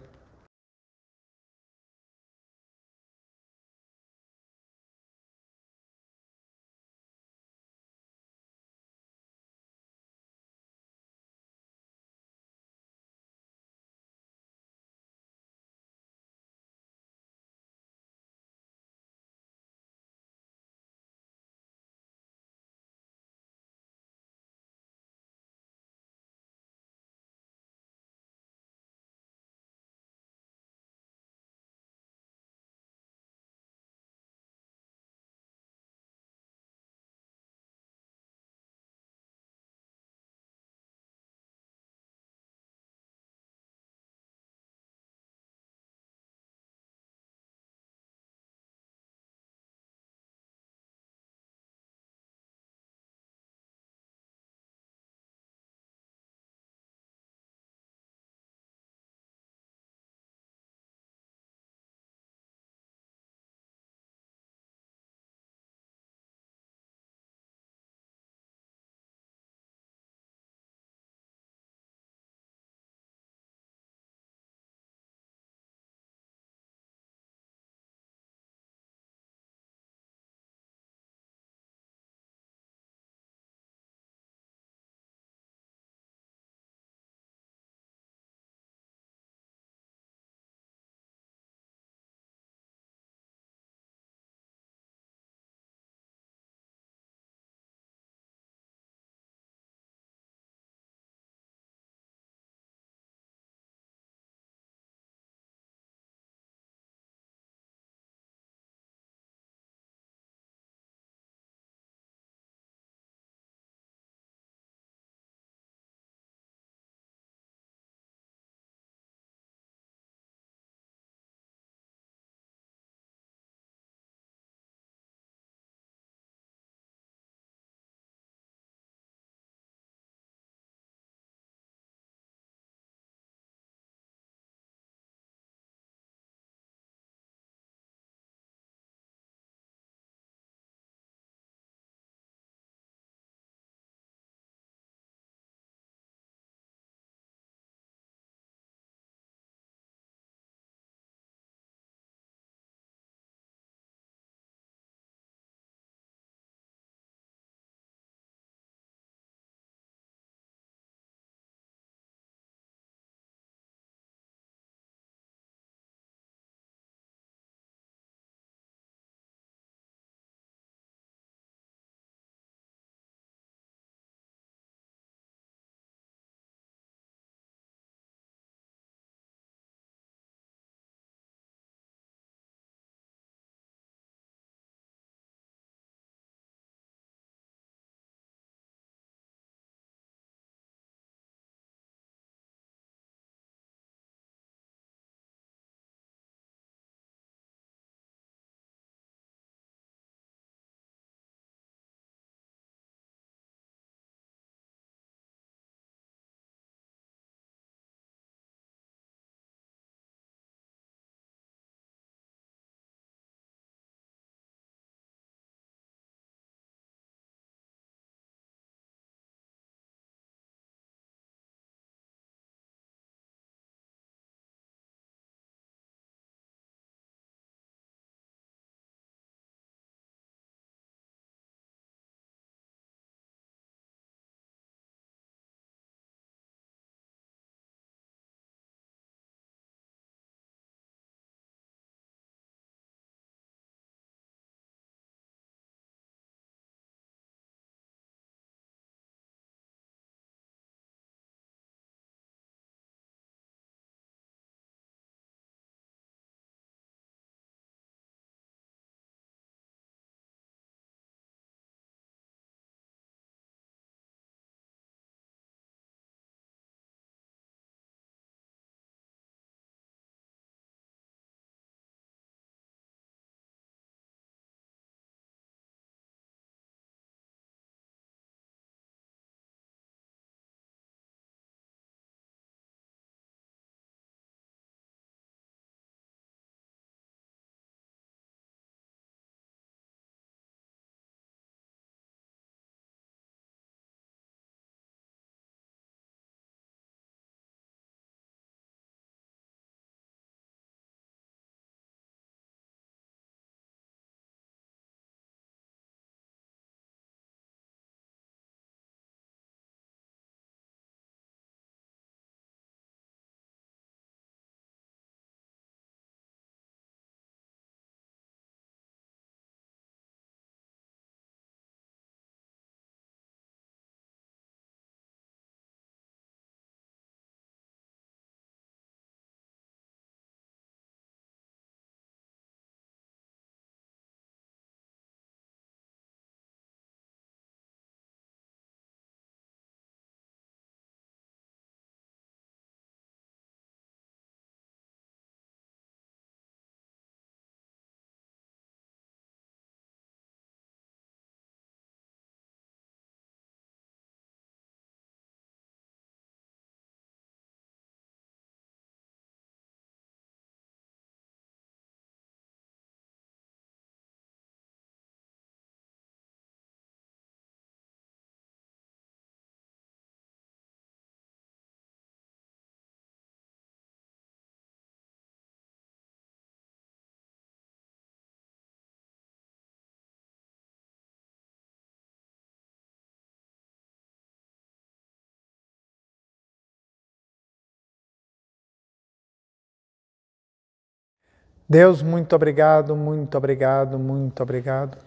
Deus, muito obrigado, muito obrigado, muito obrigado.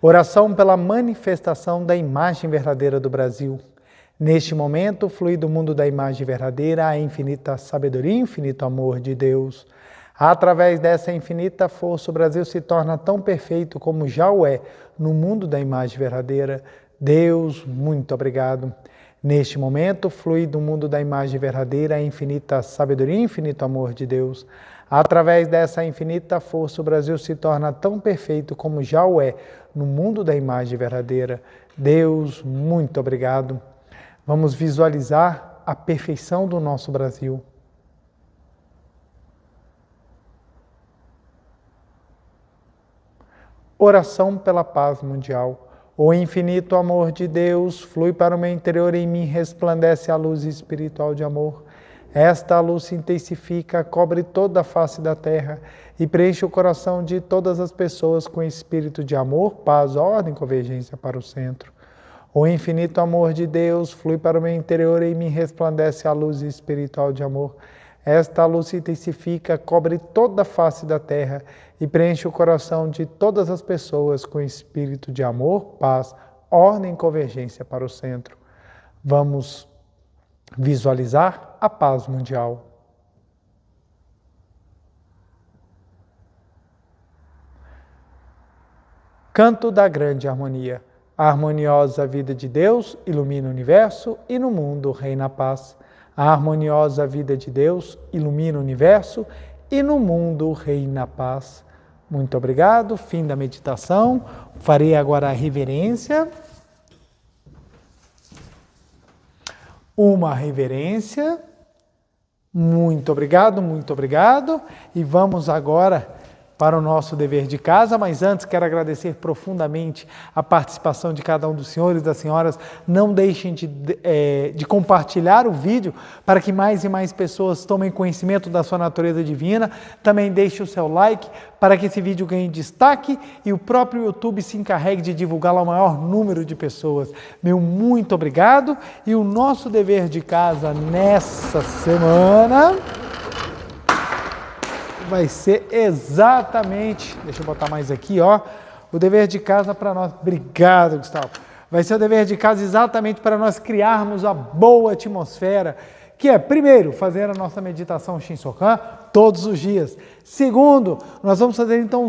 Oração pela manifestação da imagem verdadeira do Brasil. Neste momento, flui do mundo da imagem verdadeira a infinita sabedoria e infinito amor de Deus. Através dessa infinita força, o Brasil se torna tão perfeito como já o é no mundo da imagem verdadeira. Deus, muito obrigado. Neste momento, flui do mundo da imagem verdadeira a infinita sabedoria e infinito amor de Deus. Através dessa infinita força, o Brasil se torna tão perfeito como já o é no mundo da imagem verdadeira. Deus, muito obrigado. Vamos visualizar a perfeição do nosso Brasil. Oração pela paz mundial. O infinito amor de Deus flui para o meu interior e em mim resplandece a luz espiritual de amor. Esta luz se intensifica, cobre toda a face da terra e preenche o coração de todas as pessoas com espírito de amor, paz, ordem e convergência para o centro. O infinito amor de Deus flui para o meu interior e em mim resplandece a luz espiritual de amor. Esta luz se intensifica, cobre toda a face da terra e preenche o coração de todas as pessoas com espírito de amor, paz, ordem e convergência para o centro. Vamos visualizar a paz mundial. Canto da grande harmonia. A harmoniosa vida de Deus ilumina o universo e no mundo reina a paz. A harmoniosa vida de Deus ilumina o universo e no mundo reina a paz. Muito obrigado. Fim da meditação. Farei agora a reverência. Uma reverência. Muito obrigado, muito obrigado. E vamos agora para o nosso dever de casa, mas antes quero agradecer profundamente a participação de cada um dos senhores e das senhoras. Não deixem de compartilhar o vídeo para que mais e mais pessoas tomem conhecimento da sua natureza divina. Também deixe o seu like para que esse vídeo ganhe destaque e o próprio YouTube se encarregue de divulgá-lo ao maior número de pessoas. Meu muito obrigado e o nosso dever de casa nessa semana vai ser exatamente, deixa eu botar mais aqui, ó, o dever de casa para nós. Obrigado, Gustavo. Vai ser o dever de casa exatamente para nós criarmos a boa atmosfera, que é, primeiro, fazer a nossa meditação Shinsokan todos os dias. Segundo, nós vamos fazer então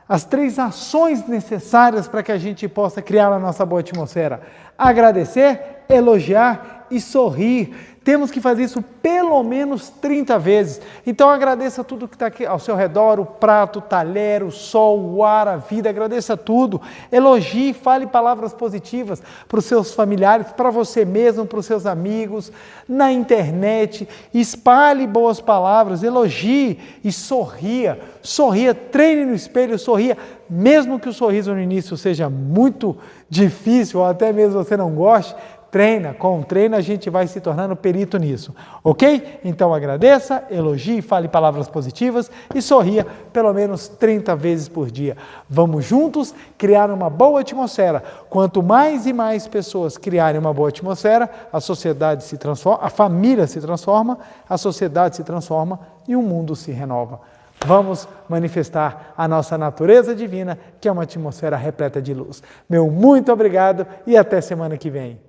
as três ações necessárias para que a gente possa criar a nossa boa atmosfera. Agradecer, elogiar e sorrir. Temos que fazer isso pelo menos 30 vezes. Então agradeça tudo que está aqui ao seu redor, o prato, o talher, o sol, o ar, a vida, agradeça tudo. Elogie, fale palavras positivas para os seus familiares, para você mesmo, para os seus amigos, na internet. Espalhe boas palavras, elogie e sorria. Sorria, treine no espelho, sorria. Mesmo que o sorriso no início seja muito difícil ou até mesmo você não goste, treina, com o treino a gente vai se tornando perito nisso, ok? Então agradeça, elogie, fale palavras positivas e sorria pelo menos 30 vezes por dia. Vamos juntos criar uma boa atmosfera. Quanto mais e mais pessoas criarem uma boa atmosfera, a sociedade se transforma, a família se transforma, a sociedade se transforma e o mundo se renova. Vamos manifestar a nossa natureza divina, que é uma atmosfera repleta de luz. Meu muito obrigado e até semana que vem.